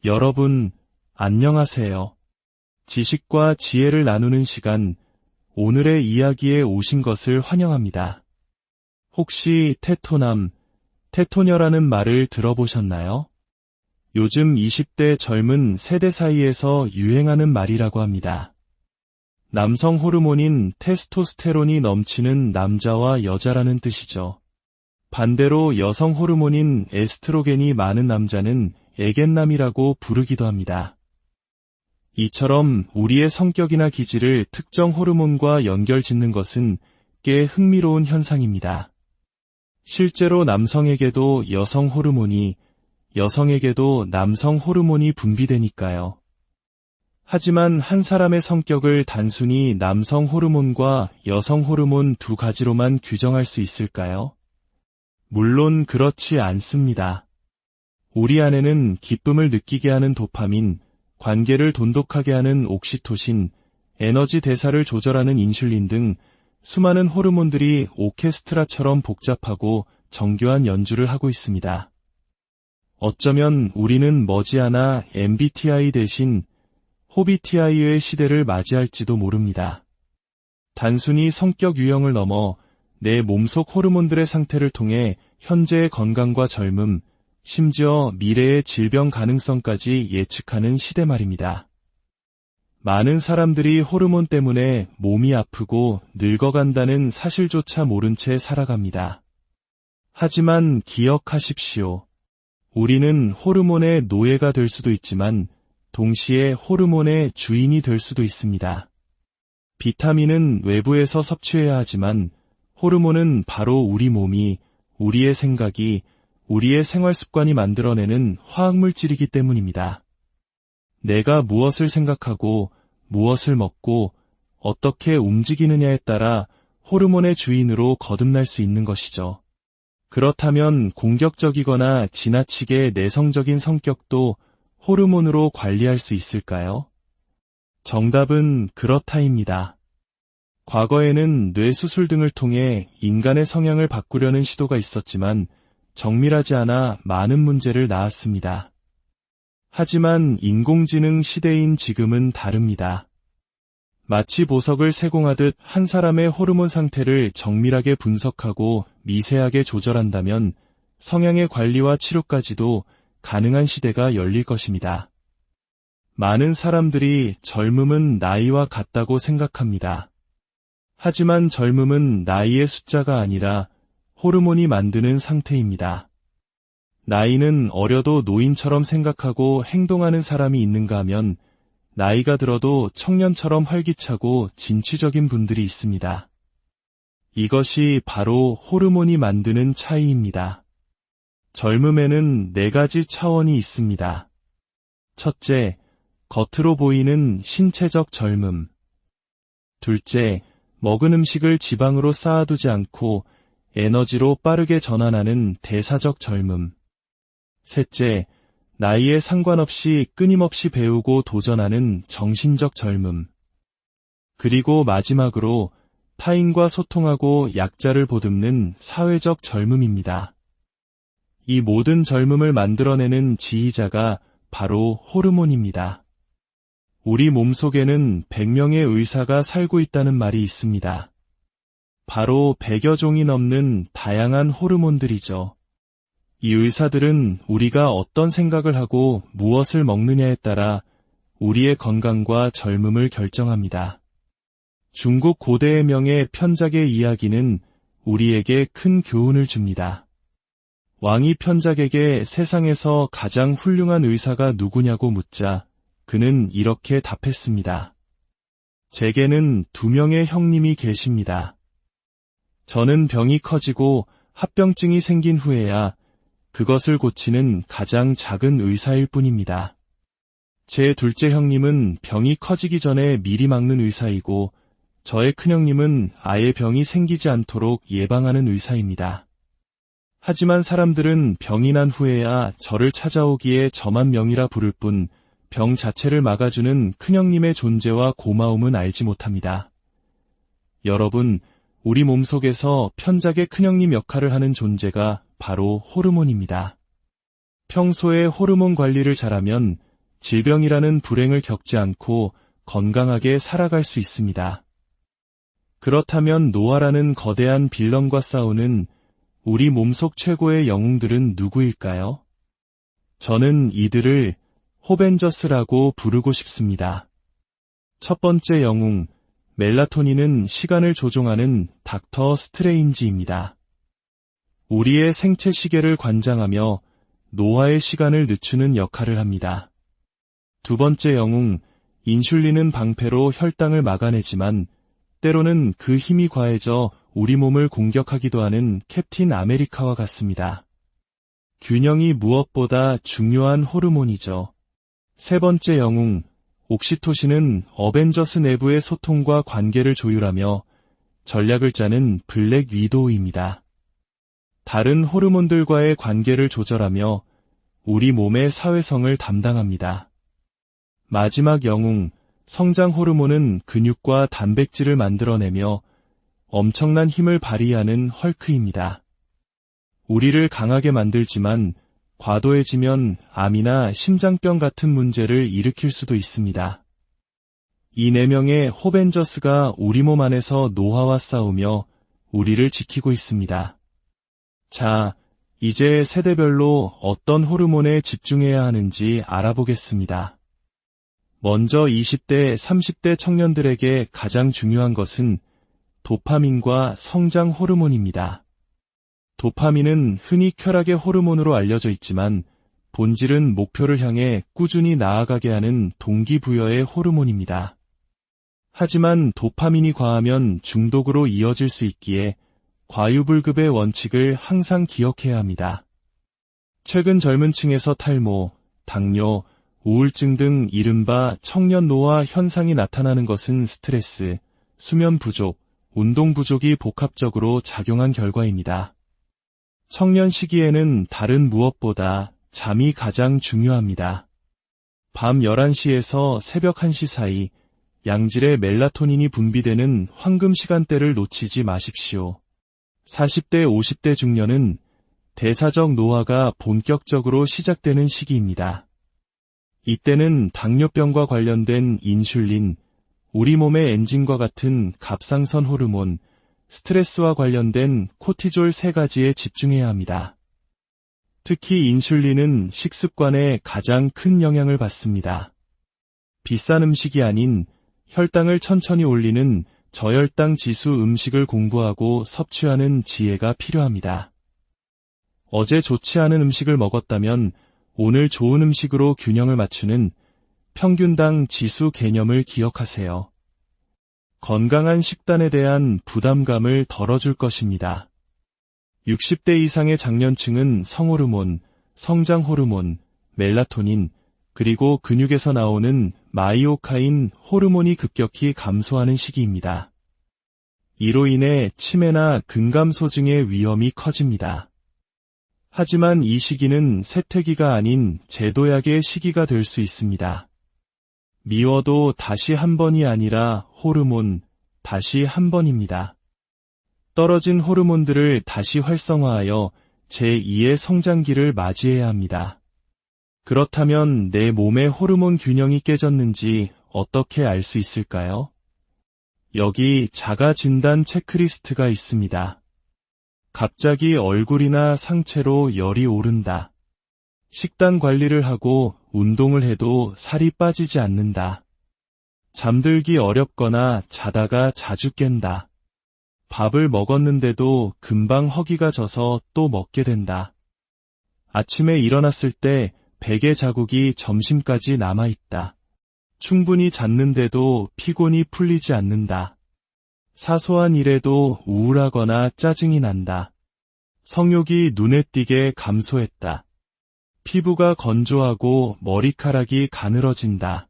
여러분, 안녕하세요. 지식과 지혜를 나누는 시간, 오늘의 이야기에 오신 것을 환영합니다. 혹시 테토남, 테토녀라는 말을 들어보셨나요? 요즘 20대 젊은 세대 사이에서 유행하는 말이라고 합니다. 남성 호르몬인 테스토스테론이 넘치는 남자와 여자라는 뜻이죠. 반대로 여성 호르몬인 에스트로겐이 많은 남자는 애견남이라고 부르기도 합니다. 이처럼 우리의 성격이나 기질을 특정 호르몬과 연결짓는 것은 꽤 흥미로운 현상입니다. 실제로 남성에게도 여성 호르몬이, 여성에게도 남성 호르몬이 분비되니까요. 하지만 한 사람의 성격을 단순히 남성 호르몬과 여성 호르몬 두 가지로만 규정할 수 있을까요? 물론 그렇지 않습니다. 우리 안에는 기쁨을 느끼게 하는 도파민, 관계를 돈독하게 하는 옥시토신, 에너지 대사를 조절하는 인슐린 등 수많은 호르몬들이 오케스트라처럼 복잡하고 정교한 연주를 하고 있습니다. 어쩌면 우리는 머지않아 MBTI 대신 호비TI의 시대를 맞이할지도 모릅니다. 단순히 성격 유형을 넘어 내 몸속 호르몬들의 상태를 통해 현재의 건강과 젊음, 심지어 미래의 질병 가능성까지 예측하는 시대 말입니다. 많은 사람들이 호르몬 때문에 몸이 아프고 늙어간다는 사실조차 모른 채 살아갑니다. 하지만 기억하십시오. 우리는 호르몬의 노예가 될 수도 있지만 동시에 호르몬의 주인이 될 수도 있습니다. 비타민은 외부에서 섭취해야 하지만 호르몬은 바로 우리 몸이, 우리의 생각이, 우리의 생활 습관이 만들어내는 화학물질이기 때문입니다. 내가 무엇을 생각하고, 무엇을 먹고, 어떻게 움직이느냐에 따라 호르몬의 주인으로 거듭날 수 있는 것이죠. 그렇다면 공격적이거나 지나치게 내성적인 성격도 호르몬으로 관리할 수 있을까요? 정답은 그렇다입니다. 과거에는 뇌수술 등을 통해 인간의 성향을 바꾸려는 시도가 있었지만 정밀하지 않아 많은 문제를 낳았습니다. 하지만 인공지능 시대인 지금은 다릅니다. 마치 보석을 세공하듯 한 사람의 호르몬 상태를 정밀하게 분석하고 미세하게 조절한다면 성향의 관리와 치료까지도 가능한 시대가 열릴 것입니다. 많은 사람들이 젊음은 나이와 같다고 생각합니다. 하지만 젊음은 나이의 숫자가 아니라 호르몬이 만드는 상태입니다. 나이는 어려도 노인처럼 생각하고 행동하는 사람이 있는가 하면 나이가 들어도 청년처럼 활기차고 진취적인 분들이 있습니다. 이것이 바로 호르몬이 만드는 차이입니다. 젊음에는 4가지 차원이 있습니다. 첫째, 겉으로 보이는 신체적 젊음. 둘째, 먹은 음식을 지방으로 쌓아두지 않고 에너지로 빠르게 전환하는 대사적 젊음. 셋째, 나이에 상관없이 끊임없이 배우고 도전하는 정신적 젊음. 그리고 마지막으로 타인과 소통하고 약자를 보듬는 사회적 젊음입니다. 이 모든 젊음을 만들어내는 지휘자가 바로 호르몬입니다. 우리 몸속에는 100명의 의사가 살고 있다는 말이 있습니다. 바로 100여 종이 넘는 다양한 호르몬들이죠. 이 의사들은 우리가 어떤 생각을 하고 무엇을 먹느냐에 따라 우리의 건강과 젊음을 결정합니다. 중국 고대의 명의 편작의 이야기는 우리에게 큰 교훈을 줍니다. 왕이 편작에게 세상에서 가장 훌륭한 의사가 누구냐고 묻자 그는 이렇게 답했습니다. 제게는 2명의 형님이 계십니다. 저는 병이 커지고 합병증이 생긴 후에야 그것을 고치는 가장 작은 의사일 뿐입니다. 제 둘째 형님은 병이 커지기 전에 미리 막는 의사이고 저의 큰형님은 아예 병이 생기지 않도록 예방하는 의사입니다. 하지만 사람들은 병이 난 후에야 저를 찾아오기에 저만 명이라 부를 뿐 병 자체를 막아주는 큰형님의 존재와 고마움은 알지 못합니다. 여러분, 우리 몸속에서 편작의 큰형님 역할을 하는 존재가 바로 호르몬입니다. 평소에 호르몬 관리를 잘하면 질병이라는 불행을 겪지 않고 건강하게 살아갈 수 있습니다. 그렇다면 노아라는 거대한 빌런과 싸우는 우리 몸속 최고의 영웅들은 누구일까요? 저는 이들을 호벤져스라고 부르고 싶습니다. 첫 번째 영웅, 멜라토닌은 시간을 조종하는 닥터 스트레인지입니다. 우리의 생체 시계를 관장하며 노화의 시간을 늦추는 역할을 합니다. 두 번째 영웅, 인슐린은 방패로 혈당을 막아내지만 때로는 그 힘이 과해져 우리 몸을 공격하기도 하는 캡틴 아메리카와 같습니다. 균형이 무엇보다 중요한 호르몬이죠. 세 번째 영웅, 옥시토신은 어벤져스 내부의 소통과 관계를 조율하며 전략을 짜는 블랙 위도우입니다. 다른 호르몬들과의 관계를 조절하며 우리 몸의 사회성을 담당합니다. 마지막 영웅, 성장 호르몬은 근육과 단백질을 만들어내며 엄청난 힘을 발휘하는 헐크입니다. 우리를 강하게 만들지만 과도해지면 암이나 심장병 같은 문제를 일으킬 수도 있습니다. 이 네 명의 호벤져스가 우리 몸 안에서 노화와 싸우며 우리를 지키고 있습니다. 자, 이제 세대별로 어떤 호르몬에 집중해야 하는지 알아보겠습니다. 먼저 20대, 30대 청년들에게 가장 중요한 것은 도파민과 성장 호르몬입니다. 도파민은 흔히 쾌락의 호르몬으로 알려져 있지만 본질은 목표를 향해 꾸준히 나아가게 하는 동기부여의 호르몬입니다. 하지만 도파민이 과하면 중독으로 이어질 수 있기에 과유불급의 원칙을 항상 기억해야 합니다. 최근 젊은 층에서 탈모, 당뇨, 우울증 등 이른바 청년 노화 현상이 나타나는 것은 스트레스, 수면 부족, 운동 부족이 복합적으로 작용한 결과입니다. 청년 시기에는 다른 무엇보다 잠이 가장 중요합니다. 밤 11시에서 새벽 1시 사이 양질의 멜라토닌이 분비되는 황금 시간대를 놓치지 마십시오. 40대, 50대 중년은 대사적 노화가 본격적으로 시작되는 시기입니다. 이때는 당뇨병과 관련된 인슐린, 우리 몸의 엔진과 같은 갑상선 호르몬, 스트레스와 관련된 코티졸 세 가지에 집중해야 합니다. 특히 인슐린은 식습관에 가장 큰 영향을 받습니다. 비싼 음식이 아닌 혈당을 천천히 올리는 저혈당 지수 음식을 공부하고 섭취하는 지혜가 필요합니다. 어제 좋지 않은 음식을 먹었다면 오늘 좋은 음식으로 균형을 맞추는 평균당 지수 개념을 기억하세요. 건강한 식단에 대한 부담감을 덜어줄 것입니다. 60대 이상의 장년층은 성호르몬, 성장호르몬, 멜라토닌, 그리고 근육에서 나오는 마이오카인 호르몬이 급격히 감소하는 시기입니다. 이로 인해 치매나 근감소증의 위험이 커집니다. 하지만 이 시기는 쇠퇴기가 아닌 제도약의 시기가 될 수 있습니다. 미워도 다시 한 번이 아니라 호르몬, 다시 한 번입니다. 떨어진 호르몬들을 다시 활성화하여 제2의 성장기를 맞이해야 합니다. 그렇다면 내 몸의 호르몬 균형이 깨졌는지 어떻게 알 수 있을까요? 여기 자가 진단 체크리스트가 있습니다. 갑자기 얼굴이나 상체로 열이 오른다. 식단 관리를 하고 운동을 해도 살이 빠지지 않는다. 잠들기 어렵거나 자다가 자주 깬다. 밥을 먹었는데도 금방 허기가 져서 또 먹게 된다. 아침에 일어났을 때 베개 자국이 점심까지 남아있다. 충분히 잤는데도 피곤이 풀리지 않는다. 사소한 일에도 우울하거나 짜증이 난다. 성욕이 눈에 띄게 감소했다. 피부가 건조하고 머리카락이 가늘어진다.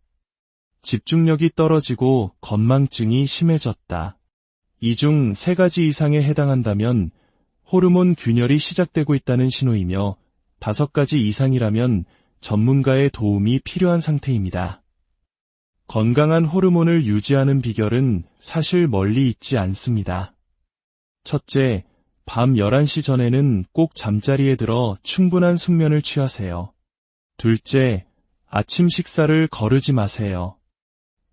집중력이 떨어지고 건망증이 심해졌다. 이 중 3가지 이상에 해당한다면 호르몬 균열이 시작되고 있다는 신호이며 5가지 이상이라면 전문가의 도움이 필요한 상태입니다. 건강한 호르몬을 유지하는 비결은 사실 멀리 있지 않습니다. 첫째, 밤 11시 전에는 꼭 잠자리에 들어 충분한 숙면을 취하세요. 둘째, 아침 식사를 거르지 마세요.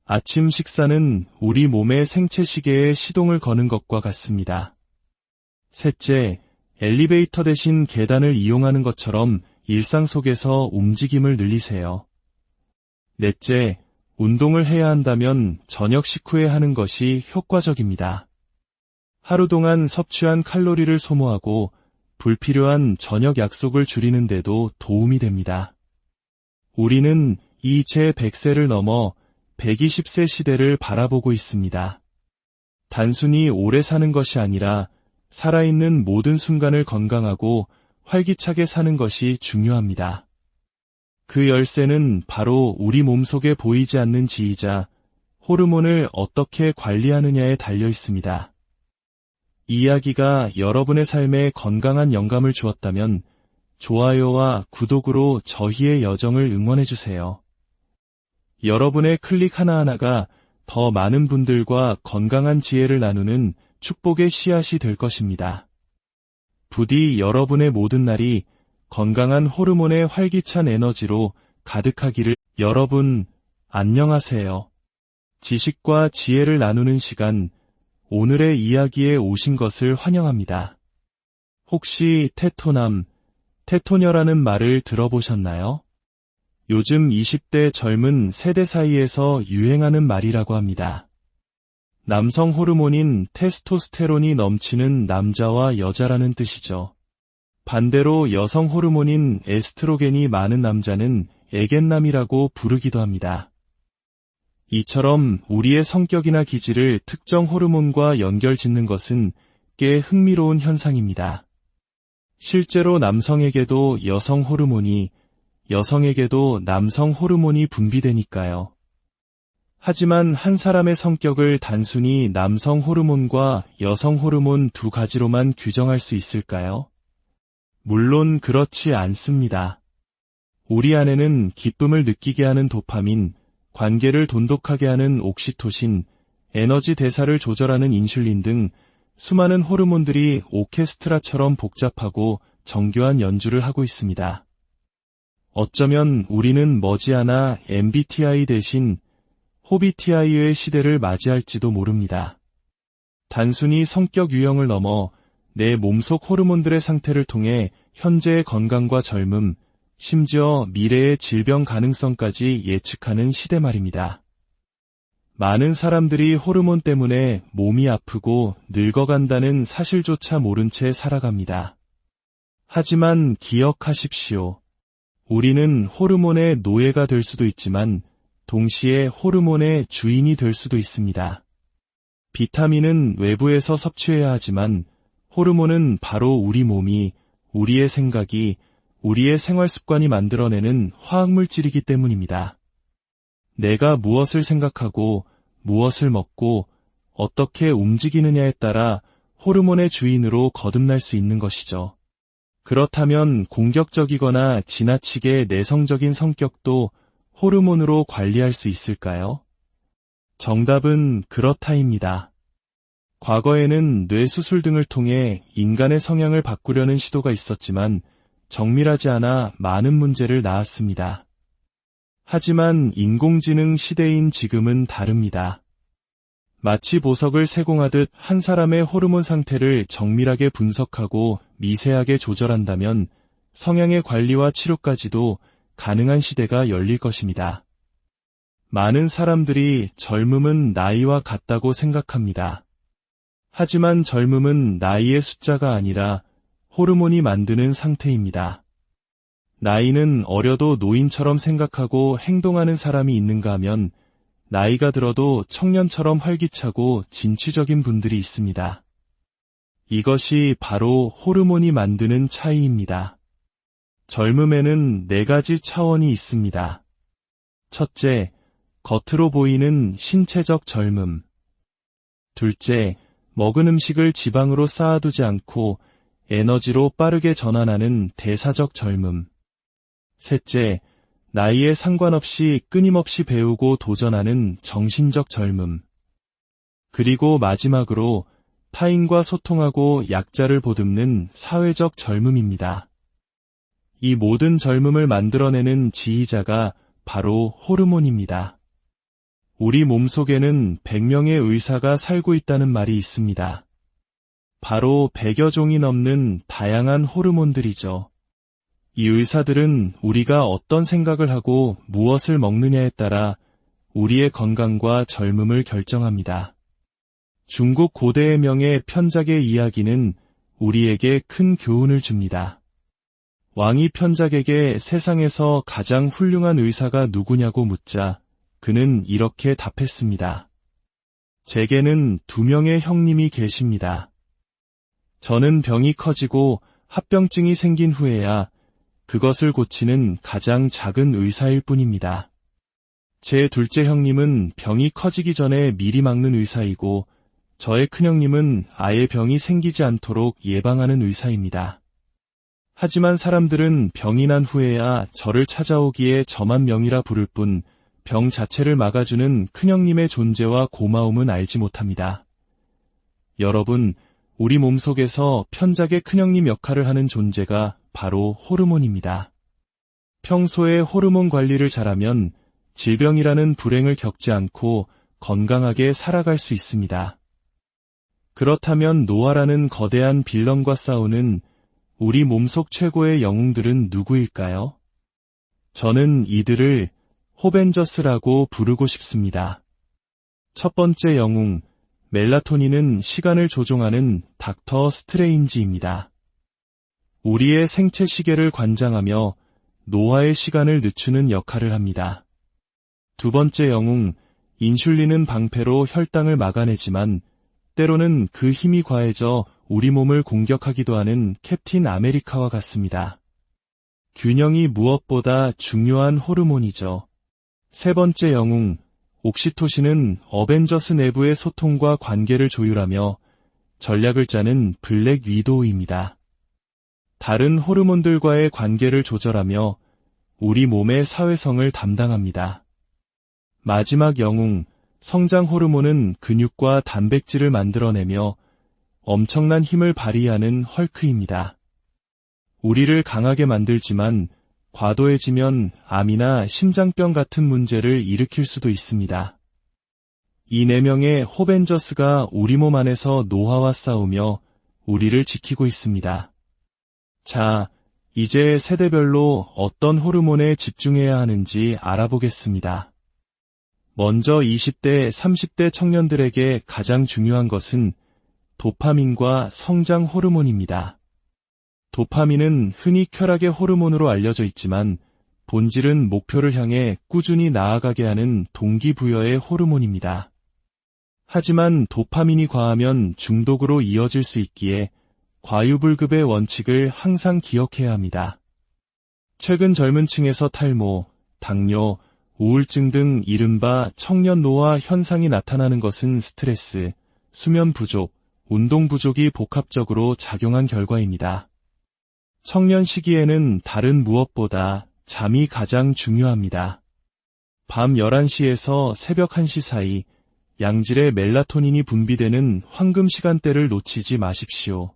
아침 식사는 우리 몸의 생체 시계에 시동을 거는 것과 같습니다. 셋째, 엘리베이터 대신 계단을 이용하는 것처럼 일상 속에서 움직임을 늘리세요. 넷째, 운동을 해야 한다면 저녁 식후에 하는 것이 효과적입니다. 하루 동안 섭취한 칼로리를 소모하고 불필요한 저녁 약속을 줄이는 데도 도움이 됩니다. 우리는 이 제100세를 넘어 120세 시대를 바라보고 있습니다. 단순히 오래 사는 것이 아니라 살아있는 모든 순간을 건강하고 활기차게 사는 것이 중요합니다. 그 열쇠는 바로 우리 몸속에 보이지 않는 지휘자, 호르몬을 어떻게 관리하느냐에 달려 있습니다. 이 이야기가 여러분의 삶에 건강한 영감을 주었다면 좋아요와 구독으로 저희의 여정을 응원해주세요. 여러분의 클릭 하나하나가 더 많은 분들과 건강한 지혜를 나누는 축복의 씨앗이 될 것입니다. 부디 여러분의 모든 날이 건강한 호르몬의 활기찬 에너지로 가득하기를. 여러분, 안녕하세요. 지식과 지혜를 나누는 시간, 오늘의 이야기에 오신 것을 환영합니다. 혹시 테토남, 테토녀라는 말을 들어보셨나요? 요즘 20대 젊은 세대 사이에서 유행하는 말이라고 합니다. 남성 호르몬인 테스토스테론이 넘치는 남자와 여자라는 뜻이죠. 반대로 여성 호르몬인 에스트로겐이 많은 남자는 애견남이라고 부르기도 합니다. 이처럼 우리의 성격이나 기질을 특정 호르몬과 연결짓는 것은 꽤 흥미로운 현상입니다. 실제로 남성에게도 여성 호르몬이, 여성에게도 남성 호르몬이 분비되니까요. 하지만 한 사람의 성격을 단순히 남성 호르몬과 여성 호르몬 두 가지로만 규정할 수 있을까요? 물론 그렇지 않습니다. 우리 안에는 기쁨을 느끼게 하는 도파민, 관계를 돈독하게 하는 옥시토신, 에너지 대사를 조절하는 인슐린 등 수많은 호르몬들이 오케스트라처럼 복잡하고 정교한 연주를 하고 있습니다. 어쩌면 우리는 머지않아 MBTI 대신 호비TI의 시대를 맞이할지도 모릅니다. 단순히 성격 유형을 넘어 내 몸속 호르몬들의 상태를 통해 현재의 건강과 젊음, 심지어 미래의 질병 가능성까지 예측하는 시대 말입니다. 많은 사람들이 호르몬 때문에 몸이 아프고 늙어간다는 사실조차 모른 채 살아갑니다. 하지만 기억하십시오. 우리는 호르몬의 노예가 될 수도 있지만 동시에 호르몬의 주인이 될 수도 있습니다. 비타민은 외부에서 섭취해야 하지만 호르몬은 바로 우리 몸이, 우리의 생각이, 우리의 생활 습관이 만들어내는 화학물질이기 때문입니다. 내가 무엇을 생각하고 무엇을 먹고 어떻게 움직이느냐에 따라 호르몬의 주인으로 거듭날 수 있는 것이죠. 그렇다면 공격적이거나 지나치게 내성적인 성격도 호르몬으로 관리할 수 있을까요? 정답은 그렇다입니다. 과거에는 뇌수술 등을 통해 인간의 성향을 바꾸려는 시도가 있었지만 정밀하지 않아 많은 문제를 낳았습니다. 하지만 인공지능 시대인 지금은 다릅니다. 마치 보석을 세공하듯 한 사람의 호르몬 상태를 정밀하게 분석하고 미세하게 조절한다면 성향의 관리와 치료까지도 가능한 시대가 열릴 것입니다. 많은 사람들이 젊음은 나이와 같다고 생각합니다. 하지만 젊음은 나이의 숫자가 아니라 호르몬이 만드는 상태입니다. 나이는 어려도 노인처럼 생각하고 행동하는 사람이 있는가 하면 나이가 들어도 청년처럼 활기차고 진취적인 분들이 있습니다. 이것이 바로 호르몬이 만드는 차이입니다. 젊음에는 4가지 차원이 있습니다. 첫째, 겉으로 보이는 신체적 젊음. 둘째, 먹은 음식을 지방으로 쌓아두지 않고 에너지로 빠르게 전환하는 대사적 젊음. 셋째, 나이에 상관없이 끊임없이 배우고 도전하는 정신적 젊음. 그리고 마지막으로 타인과 소통하고 약자를 보듬는 사회적 젊음입니다. 이 모든 젊음을 만들어내는 지휘자가 바로 호르몬입니다. 우리 몸속에는 100명의 의사가 살고 있다는 말이 있습니다. 바로 100여 종이 넘는 다양한 호르몬들이죠. 이 의사들은 우리가 어떤 생각을 하고 무엇을 먹느냐에 따라 우리의 건강과 젊음을 결정합니다. 중국 고대의 명의 편작의 이야기는 우리에게 큰 교훈을 줍니다. 왕이 편작에게 세상에서 가장 훌륭한 의사가 누구냐고 묻자 그는 이렇게 답했습니다. 제게는 2명의 형님이 계십니다. 저는 병이 커지고 합병증이 생긴 후에야 그것을 고치는 가장 작은 의사일 뿐입니다. 제 둘째 형님은 병이 커지기 전에 미리 막는 의사이고 저의 큰형님은 아예 병이 생기지 않도록 예방하는 의사입니다. 하지만 사람들은 병이 난 후에야 저를 찾아오기에 저만 명이라 부를 뿐 병 자체를 막아주는 큰형님의 존재와 고마움은 알지 못합니다. 여러분, 우리 몸속에서 편작의 큰형님 역할을 하는 존재가 바로 호르몬입니다. 평소에 호르몬 관리를 잘하면 질병이라는 불행을 겪지 않고 건강하게 살아갈 수 있습니다. 그렇다면 노화라는 거대한 빌런과 싸우는 우리 몸속 최고의 영웅들은 누구일까요? 저는 이들을 호벤저스라고 부르고 싶습니다. 첫 번째 영웅, 멜라토닌은 시간을 조종하는 닥터 스트레인지입니다. 우리의 생체 시계를 관장하며 노화의 시간을 늦추는 역할을 합니다. 두 번째 영웅, 인슐린은 방패로 혈당을 막아내지만 때로는 그 힘이 과해져 우리 몸을 공격하기도 하는 캡틴 아메리카와 같습니다. 균형이 무엇보다 중요한 호르몬이죠. 세 번째 영웅, 옥시토신은 어벤져스 내부의 소통과 관계를 조율하며 전략을 짜는 블랙 위도우입니다. 다른 호르몬들과의 관계를 조절하며 우리 몸의 사회성을 담당합니다. 마지막 영웅, 성장 호르몬은 근육과 단백질을 만들어내며 엄청난 힘을 발휘하는 헐크입니다. 우리를 강하게 만들지만 과도해지면 암이나 심장병 같은 문제를 일으킬 수도 있습니다. 이 4명의 호벤져스가 우리 몸 안에서 노화와 싸우며 우리를 지키고 있습니다. 자, 이제 세대별로 어떤 호르몬에 집중해야 하는지 알아보겠습니다. 먼저 20대, 30대 청년들에게 가장 중요한 것은 도파민과 성장 호르몬입니다. 도파민은 흔히 쾌락의 호르몬으로 알려져 있지만 본질은 목표를 향해 꾸준히 나아가게 하는 동기부여의 호르몬입니다. 하지만 도파민이 과하면 중독으로 이어질 수 있기에 과유불급의 원칙을 항상 기억해야 합니다. 최근 젊은 층에서 탈모, 당뇨, 우울증 등 이른바 청년 노화 현상이 나타나는 것은 스트레스, 수면 부족, 운동 부족이 복합적으로 작용한 결과입니다. 청년 시기에는 다른 무엇보다 잠이 가장 중요합니다. 밤 11시에서 새벽 1시 사이 양질의 멜라토닌이 분비되는 황금 시간대를 놓치지 마십시오.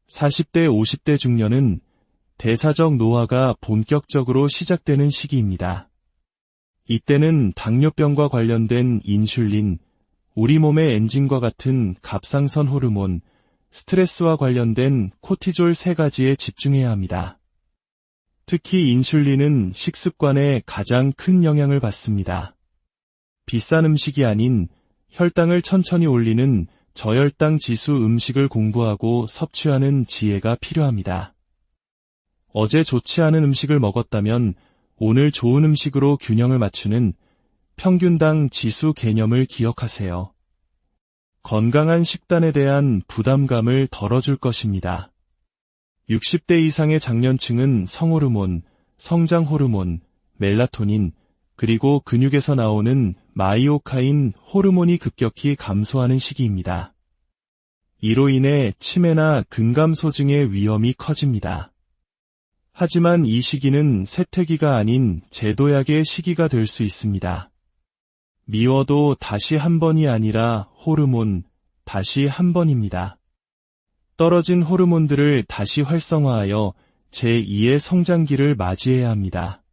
40대, 50대 중년은 대사적 노화가 본격적으로 시작되는 시기입니다. 이때는 당뇨병과 관련된 인슐린, 우리 몸의 엔진과 같은 갑상선 호르몬, 스트레스와 관련된 코티졸 3가지에 집중해야 합니다. 특히 인슐린은 식습관에 가장 큰 영향을 받습니다. 비싼 음식이 아닌 혈당을 천천히 올리는 저혈당 지수 음식을 공부하고 섭취하는 지혜가 필요합니다. 어제 좋지 않은 음식을 먹었다면 오늘 좋은 음식으로 균형을 맞추는 평균당 지수 개념을 기억하세요. 건강한 식단에 대한 부담감을 덜어줄 것입니다. 60대 이상의 장년층은 성호르몬, 성장호르몬, 멜라토닌, 그리고 근육에서 나오는 마이오카인 호르몬이 급격히 감소하는 시기입니다. 이로 인해 치매나 근감소증의 위험이 커집니다. 하지만 이 시기는 세태기가 아닌 제도약의 시기가 될 수 있습니다. 미워도 다시 한 번이 아니라 호르몬, 다시 한 번입니다. 떨어진 호르몬들을 다시 활성화하여 제2의 성장기를 맞이해야 합니다.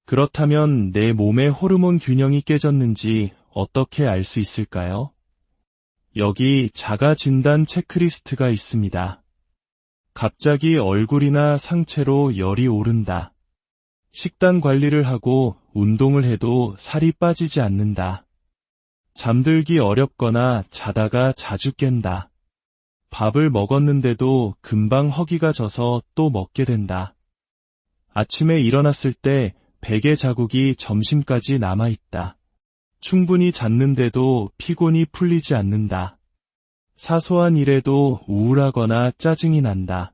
그렇다면 내 몸의 호르몬 균형이 깨졌는지 어떻게 알 수 있을까요? 여기 자가 진단 체크리스트가 있습니다. 갑자기 얼굴이나 상체로 열이 오른다. 식단 관리를 하고 운동을 해도 살이 빠지지 않는다. 잠들기 어렵거나 자다가 자주 깬다. 밥을 먹었는데도 금방 허기가 져서 또 먹게 된다. 아침에 일어났을 때 베개 자국이 점심까지 남아있다. 충분히 잤는데도 피곤이 풀리지 않는다. 사소한 일에도 우울하거나 짜증이 난다.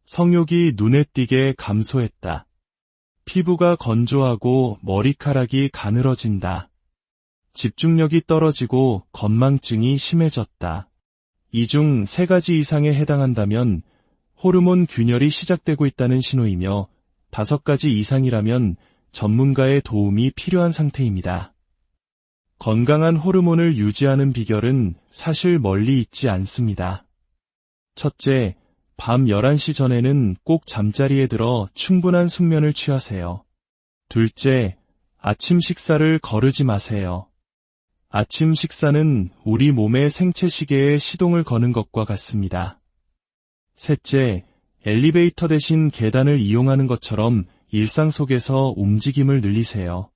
성욕이 눈에 띄게 감소했다. 피부가 건조하고 머리카락이 가늘어진다. 집중력이 떨어지고 건망증이 심해졌다. 이 중 3가지 이상에 해당한다면 호르몬 균열이 시작되고 있다는 신호이며 5가지 이상이라면 전문가의 도움이 필요한 상태입니다. 건강한 호르몬을 유지하는 비결은 사실 멀리 있지 않습니다. 첫째, 밤 11시 전에는 꼭 잠자리에 들어 충분한 숙면을 취하세요. 둘째, 아침 식사를 거르지 마세요. 아침 식사는 우리 몸의 생체 시계에 시동을 거는 것과 같습니다. 셋째, 엘리베이터 대신 계단을 이용하는 것처럼 일상 속에서 움직임을 늘리세요.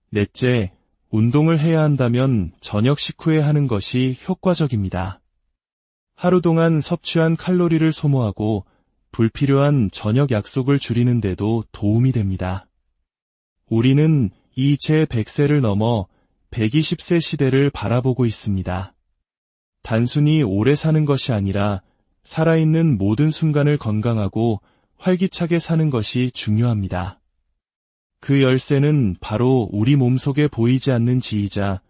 넷째, 운동을 해야 한다면 저녁 식후에 하는 것이 효과적입니다. 하루 동안 섭취한 칼로리를 소모하고 불필요한 저녁 약속을 줄이는 데도 도움이 됩니다. 우리는 이 제100세를 넘어 120세 시대를 바라보고 있습니다. 단순히 오래 사는 것이 아니라 살아있는 모든 순간을 건강하고 활기차게 사는 것이 중요합니다. 그 열쇠는 바로 우리 몸속에 보이지 않는 지휘자,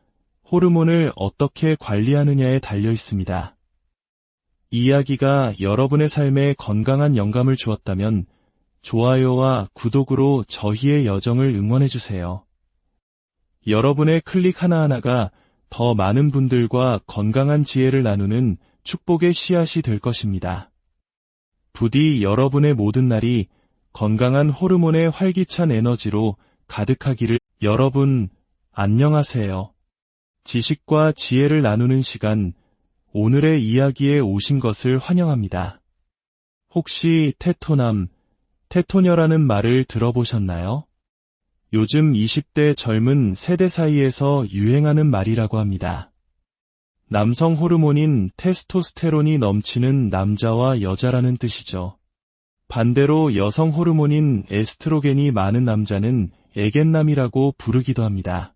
호르몬을 어떻게 관리하느냐에 달려 있습니다. 이 이야기가 여러분의 삶에 건강한 영감을 주었다면 좋아요와 구독으로 저희의 여정을 응원해주세요. 여러분의 클릭 하나하나가 더 많은 분들과 건강한 지혜를 나누는 축복의 씨앗이 될 것입니다. 부디 여러분의 모든 날이 건강한 호르몬의 활기찬 에너지로 가득하기를. 여러분, 안녕하세요. 지식과 지혜를 나누는 시간, 오늘의 이야기에 오신 것을 환영합니다. 혹시 테토남, 테토녀라는 말을 들어보셨나요? 요즘 20대 젊은 세대 사이에서 유행하는 말이라고 합니다. 남성 호르몬인 테스토스테론이 넘치는 남자와 여자라는 뜻이죠. 반대로 여성 호르몬인 에스트로겐이 많은 남자는 애견남이라고 부르기도 합니다.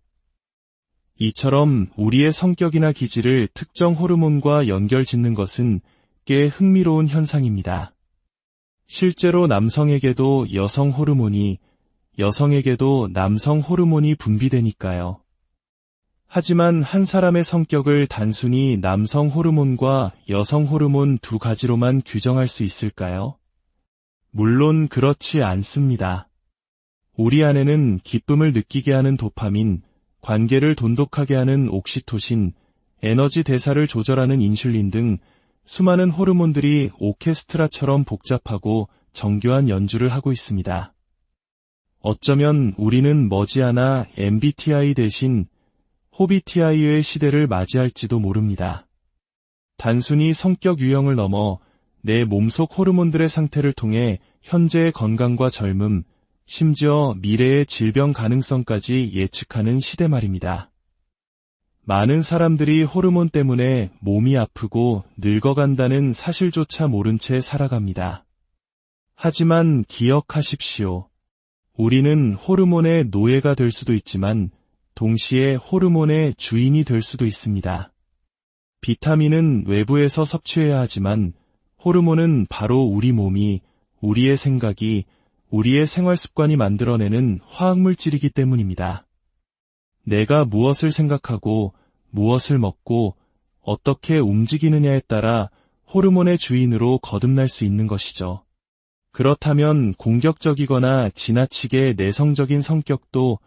이처럼 우리의 성격이나 기질을 특정 호르몬과 연결짓는 것은 꽤 흥미로운 현상입니다. 실제로 남성에게도 여성 호르몬이, 여성에게도 남성 호르몬이 분비되니까요. 하지만 한 사람의 성격을 단순히 남성 호르몬과 여성 호르몬 2가지로만 규정할 수 있을까요? 물론 그렇지 않습니다. 우리 안에는 기쁨을 느끼게 하는 도파민, 관계를 돈독하게 하는 옥시토신, 에너지 대사를 조절하는 인슐린 등 수많은 호르몬들이 오케스트라처럼 복잡하고 정교한 연주를 하고 있습니다. 어쩌면 우리는 머지않아 MBTI 대신 호비TI의 시대를 맞이할지도 모릅니다. 단순히 성격 유형을 넘어 내 몸속 호르몬들의 상태를 통해 현재의 건강과 젊음, 심지어 미래의 질병 가능성까지 예측하는 시대 말입니다. 많은 사람들이 호르몬 때문에 몸이 아프고 늙어간다는 사실조차 모른 채 살아갑니다. 하지만 기억하십시오. 우리는 호르몬의 노예가 될 수도 있지만 동시에 호르몬의 주인이 될 수도 있습니다. 비타민은 외부에서 섭취해야 하지만 호르몬은 바로 우리 몸이, 우리의 생각이, 우리의 생활 습관이 만들어내는 화학물질이기 때문입니다. 내가 무엇을 생각하고 무엇을 먹고 어떻게 움직이느냐에 따라 호르몬의 주인으로 거듭날 수 있는 것이죠. 그렇다면 공격적이거나 지나치게 내성적인 성격도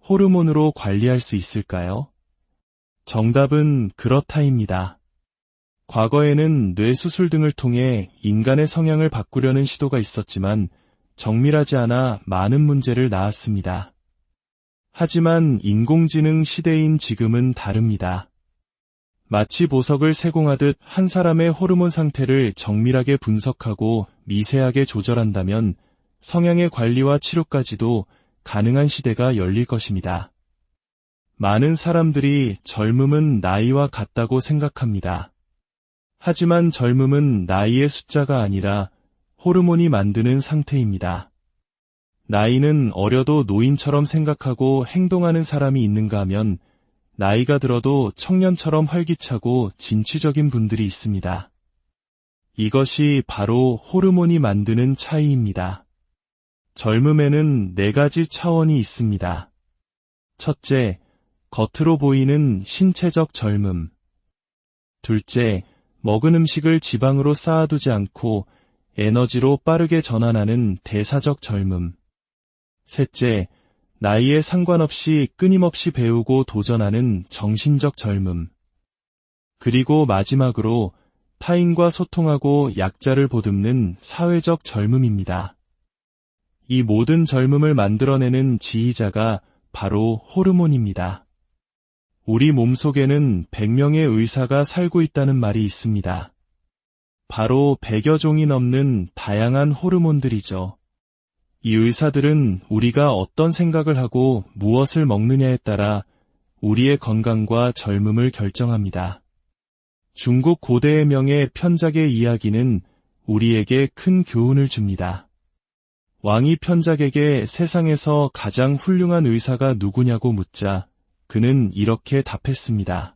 호르몬으로 관리할 수 있을까요? 정답은 그렇다입니다. 과거에는 뇌수술 등을 통해 인간의 성향을 바꾸려는 시도가 있었지만 정밀하지 않아 많은 문제를 낳았습니다. 하지만 인공지능 시대인 지금은 다릅니다. 마치 보석을 세공하듯 한 사람의 호르몬 상태를 정밀하게 분석하고 미세하게 조절한다면 성향의 관리와 치료까지도 가능한 시대가 열릴 것입니다. 많은 사람들이 젊음은 나이와 같다고 생각합니다. 하지만 젊음은 나이의 숫자가 아니라 호르몬이 만드는 상태입니다. 나이는 어려도 노인처럼 생각하고 행동하는 사람이 있는가 하면 나이가 들어도 청년처럼 활기차고 진취적인 분들이 있습니다. 이것이 바로 호르몬이 만드는 차이입니다. 젊음에는 4가지 차원이 있습니다. 첫째, 겉으로 보이는 신체적 젊음. 둘째, 먹은 음식을 지방으로 쌓아두지 않고 에너지로 빠르게 전환하는 대사적 젊음. 셋째, 나이에 상관없이 끊임없이 배우고 도전하는 정신적 젊음. 그리고 마지막으로 타인과 소통하고 약자를 보듬는 사회적 젊음입니다. 이 모든 젊음을 만들어내는 지휘자가 바로 호르몬입니다. 우리 몸속에는 100명의 의사가 살고 있다는 말이 있습니다. 바로 100여 종이 넘는 다양한 호르몬들이죠. 이 의사들은 우리가 어떤 생각을 하고 무엇을 먹느냐에 따라 우리의 건강과 젊음을 결정합니다. 중국 고대의 명의 편작의 이야기는 우리에게 큰 교훈을 줍니다. 왕이 편작에게 세상에서 가장 훌륭한 의사가 누구냐고 묻자 그는 이렇게 답했습니다.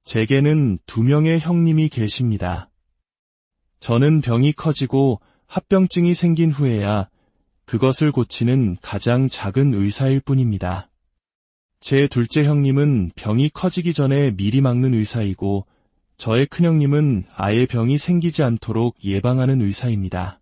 제게는 2명의 형님이 계십니다. 저는 병이 커지고 합병증이 생긴 후에야 그것을 고치는 가장 작은 의사일 뿐입니다. 제 둘째 형님은 병이 커지기 전에 미리 막는 의사이고 저의 큰형님은 아예 병이 생기지 않도록 예방하는 의사입니다.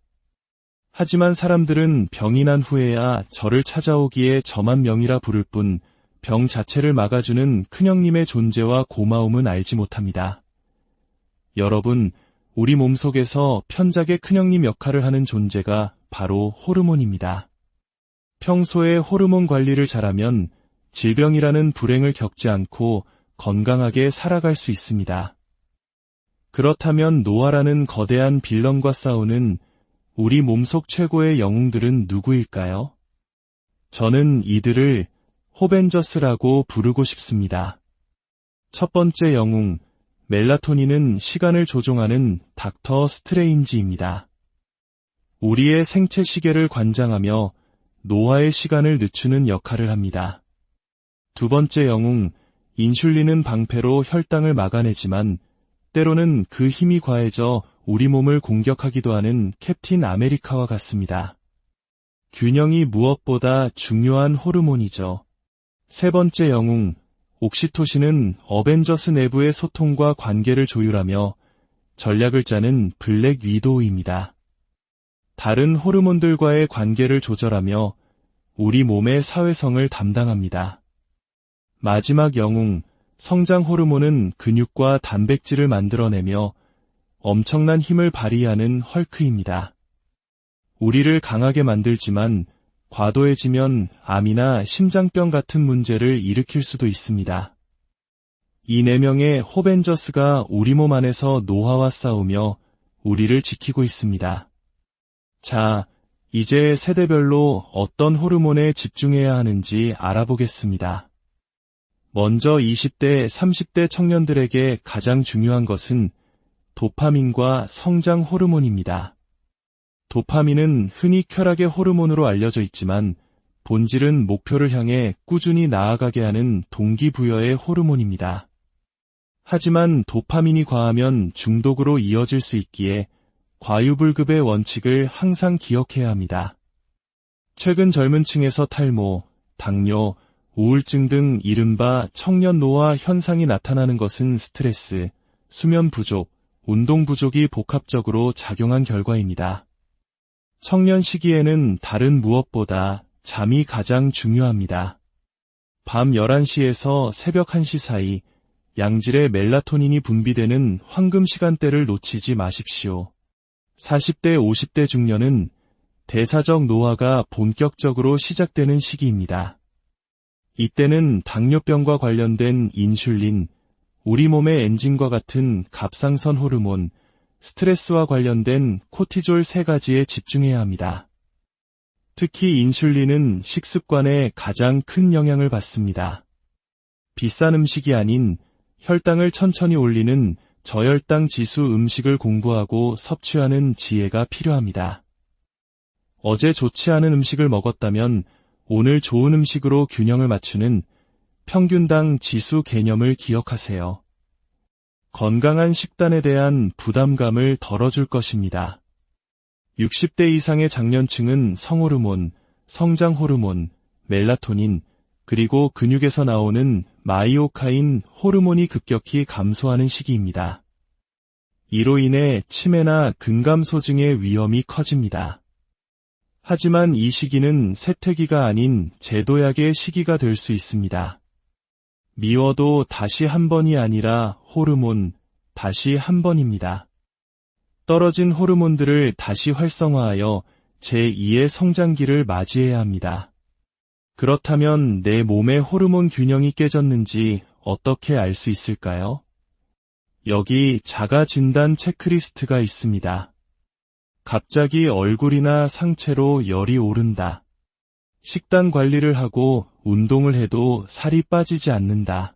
하지만 사람들은 병이 난 후에야 저를 찾아오기에 저만 명이라 부를 뿐 병 자체를 막아주는 큰형님의 존재와 고마움은 알지 못합니다. 여러분, 우리 몸속에서 편작의 큰형님 역할을 하는 존재가 바로 호르몬입니다. 평소에 호르몬 관리를 잘하면 질병이라는 불행을 겪지 않고 건강하게 살아갈 수 있습니다. 그렇다면 노화라는 거대한 빌런과 싸우는 우리 몸속 최고의 영웅들은 누구일까요? 저는 이들을 호벤저스라고 부르고 싶습니다. 첫 번째 영웅, 멜라토닌은 시간을 조종하는 닥터 스트레인지입니다. 우리의 생체 시계를 관장하며 노화의 시간을 늦추는 역할을 합니다. 두 번째 영웅, 인슐린은 방패로 혈당을 막아내지만 때로는 그 힘이 과해져 우리 몸을 공격하기도 하는 캡틴 아메리카와 같습니다. 균형이 무엇보다 중요한 호르몬이죠. 세 번째 영웅, 옥시토신은 어벤져스 내부의 소통과 관계를 조율하며 전략을 짜는 블랙 위도우입니다. 다른 호르몬들과의 관계를 조절하며 우리 몸의 사회성을 담당합니다. 마지막 영웅, 성장 호르몬은 근육과 단백질을 만들어내며 엄청난 힘을 발휘하는 헐크입니다. 우리를 강하게 만들지만 과도해지면 암이나 심장병 같은 문제를 일으킬 수도 있습니다. 이 4명의 호벤져스가 우리 몸 안에서 노화와 싸우며 우리를 지키고 있습니다. 자, 이제 세대별로 어떤 호르몬에 집중해야 하는지 알아보겠습니다. 먼저 20대, 30대 청년들에게 가장 중요한 것은 도파민과 성장 호르몬입니다. 도파민은 흔히 쾌락의 호르몬으로 알려져 있지만 본질은 목표를 향해 꾸준히 나아가게 하는 동기부여의 호르몬입니다. 하지만 도파민이 과하면 중독으로 이어질 수 있기에 과유불급의 원칙을 항상 기억해야 합니다. 최근 젊은 층에서 탈모, 당뇨, 우울증 등 이른바 청년 노화 현상이 나타나는 것은 스트레스, 수면 부족, 운동 부족이 복합적으로 작용한 결과입니다. 청년 시기에는 다른 무엇보다 잠이 가장 중요합니다. 밤 11시에서 새벽 1시 사이 양질의 멜라토닌이 분비되는 황금 시간대를 놓치지 마십시오. 40대, 50대 중년은 대사적 노화가 본격적으로 시작되는 시기입니다. 이때는 당뇨병과 관련된 인슐린, 우리 몸의 엔진과 같은 갑상선 호르몬, 스트레스와 관련된 코티졸 세 가지에 집중해야 합니다. 특히 인슐린은 식습관에 가장 큰 영향을 받습니다. 비싼 음식이 아닌 혈당을 천천히 올리는 저혈당 지수 음식을 공부하고 섭취하는 지혜가 필요합니다. 어제 좋지 않은 음식을 먹었다면 오늘 좋은 음식으로 균형을 맞추는 평균당 지수 개념을 기억하세요. 건강한 식단에 대한 부담감을 덜어줄 것입니다. 60대 이상의 장년층은 성호르몬, 성장호르몬, 멜라토닌, 그리고 근육에서 나오는 마이오카인 호르몬이 급격히 감소하는 시기입니다. 이로 인해 치매나 근감소증의 위험이 커집니다. 하지만 이 시기는 세퇴기가 아닌 제도약의 시기가 될 수 있습니다. 미워도 다시 한 번이 아니라 호르몬, 다시 한 번입니다. 떨어진 호르몬들을 다시 활성화하여 제2의 성장기를 맞이해야 합니다. 그렇다면 내 몸의 호르몬 균형이 깨졌는지 어떻게 알 수 있을까요? 여기 자가 진단 체크리스트가 있습니다. 갑자기 얼굴이나 상체로 열이 오른다. 식단 관리를 하고 운동을 해도 살이 빠지지 않는다.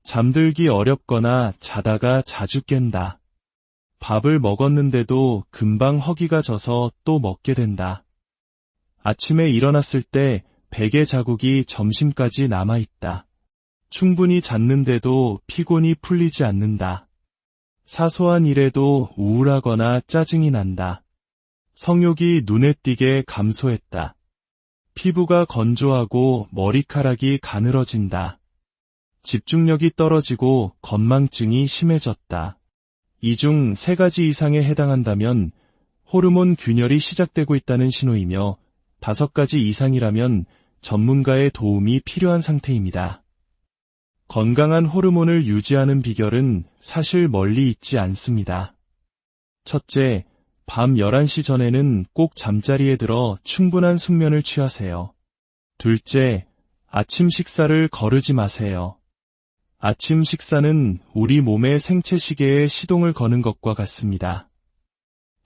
잠들기 어렵거나 자다가 자주 깬다. 밥을 먹었는데도 금방 허기가 져서 또 먹게 된다. 아침에 일어났을 때 베개 자국이 점심까지 남아있다. 충분히 잤는데도 피곤이 풀리지 않는다. 사소한 일에도 우울하거나 짜증이 난다. 성욕이 눈에 띄게 감소했다. 피부가 건조하고 머리카락이 가늘어진다. 집중력이 떨어지고 건망증이 심해졌다. 이 중 3가지 이상에 해당한다면 호르몬 균열이 시작되고 있다는 신호이며 5가지 이상이라면 전문가의 도움이 필요한 상태입니다. 건강한 호르몬을 유지하는 비결은 사실 멀리 있지 않습니다. 첫째, 밤 11시 전에는 꼭 잠자리에 들어 충분한 숙면을 취하세요. 둘째, 아침 식사를 거르지 마세요. 아침 식사는 우리 몸의 생체 시계에 시동을 거는 것과 같습니다.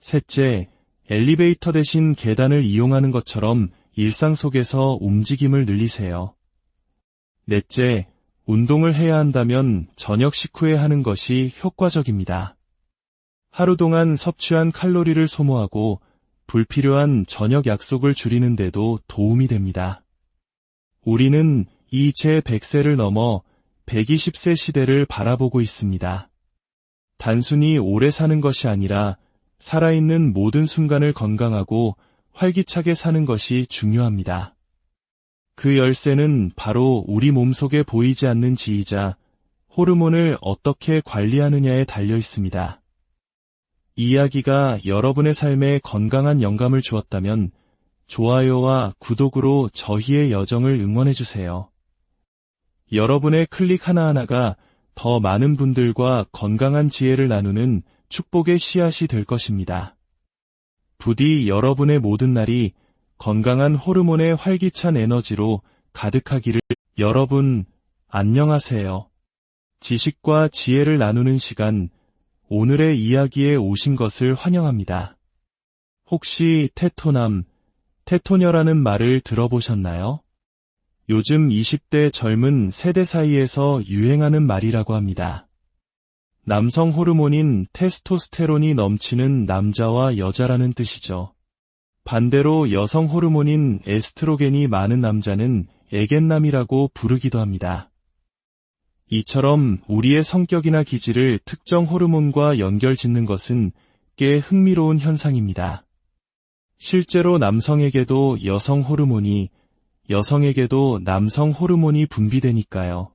셋째, 엘리베이터 대신 계단을 이용하는 것처럼 일상 속에서 움직임을 늘리세요. 넷째, 운동을 해야 한다면 저녁 식후에 하는 것이 효과적입니다. 하루 동안 섭취한 칼로리를 소모하고 불필요한 저녁 약속을 줄이는 데도 도움이 됩니다. 우리는 이 제100세를 넘어 120세 시대를 바라보고 있습니다. 단순히 오래 사는 것이 아니라 살아있는 모든 순간을 건강하고 활기차게 사는 것이 중요합니다. 그 열쇠는 바로 우리 몸속에 보이지 않는 지휘자, 호르몬을 어떻게 관리하느냐에 달려 있습니다. 이 이야기가 여러분의 삶에 건강한 영감을 주었다면 좋아요와 구독으로 저희의 여정을 응원해주세요. 여러분의 클릭 하나하나가 더 많은 분들과 건강한 지혜를 나누는 축복의 씨앗이 될 것입니다. 부디 여러분의 모든 날이 건강한 호르몬의 활기찬 에너지로 가득하기를. 여러분, 안녕하세요. 지식과 지혜를 나누는 시간, 오늘의 이야기에 오신 것을 환영합니다. 혹시 테토남, 테토녀라는 말을 들어보셨나요? 요즘 20대 젊은 세대 사이에서 유행하는 말이라고 합니다. 남성 호르몬인 테스토스테론이 넘치는 남자와 여자라는 뜻이죠. 반대로 여성 호르몬인 에스트로겐이 많은 남자는 애견남이라고 부르기도 합니다. 이처럼 우리의 성격이나 기질을 특정 호르몬과 연결짓는 것은 꽤 흥미로운 현상입니다. 실제로 남성에게도 여성 호르몬이, 여성에게도 남성 호르몬이 분비되니까요.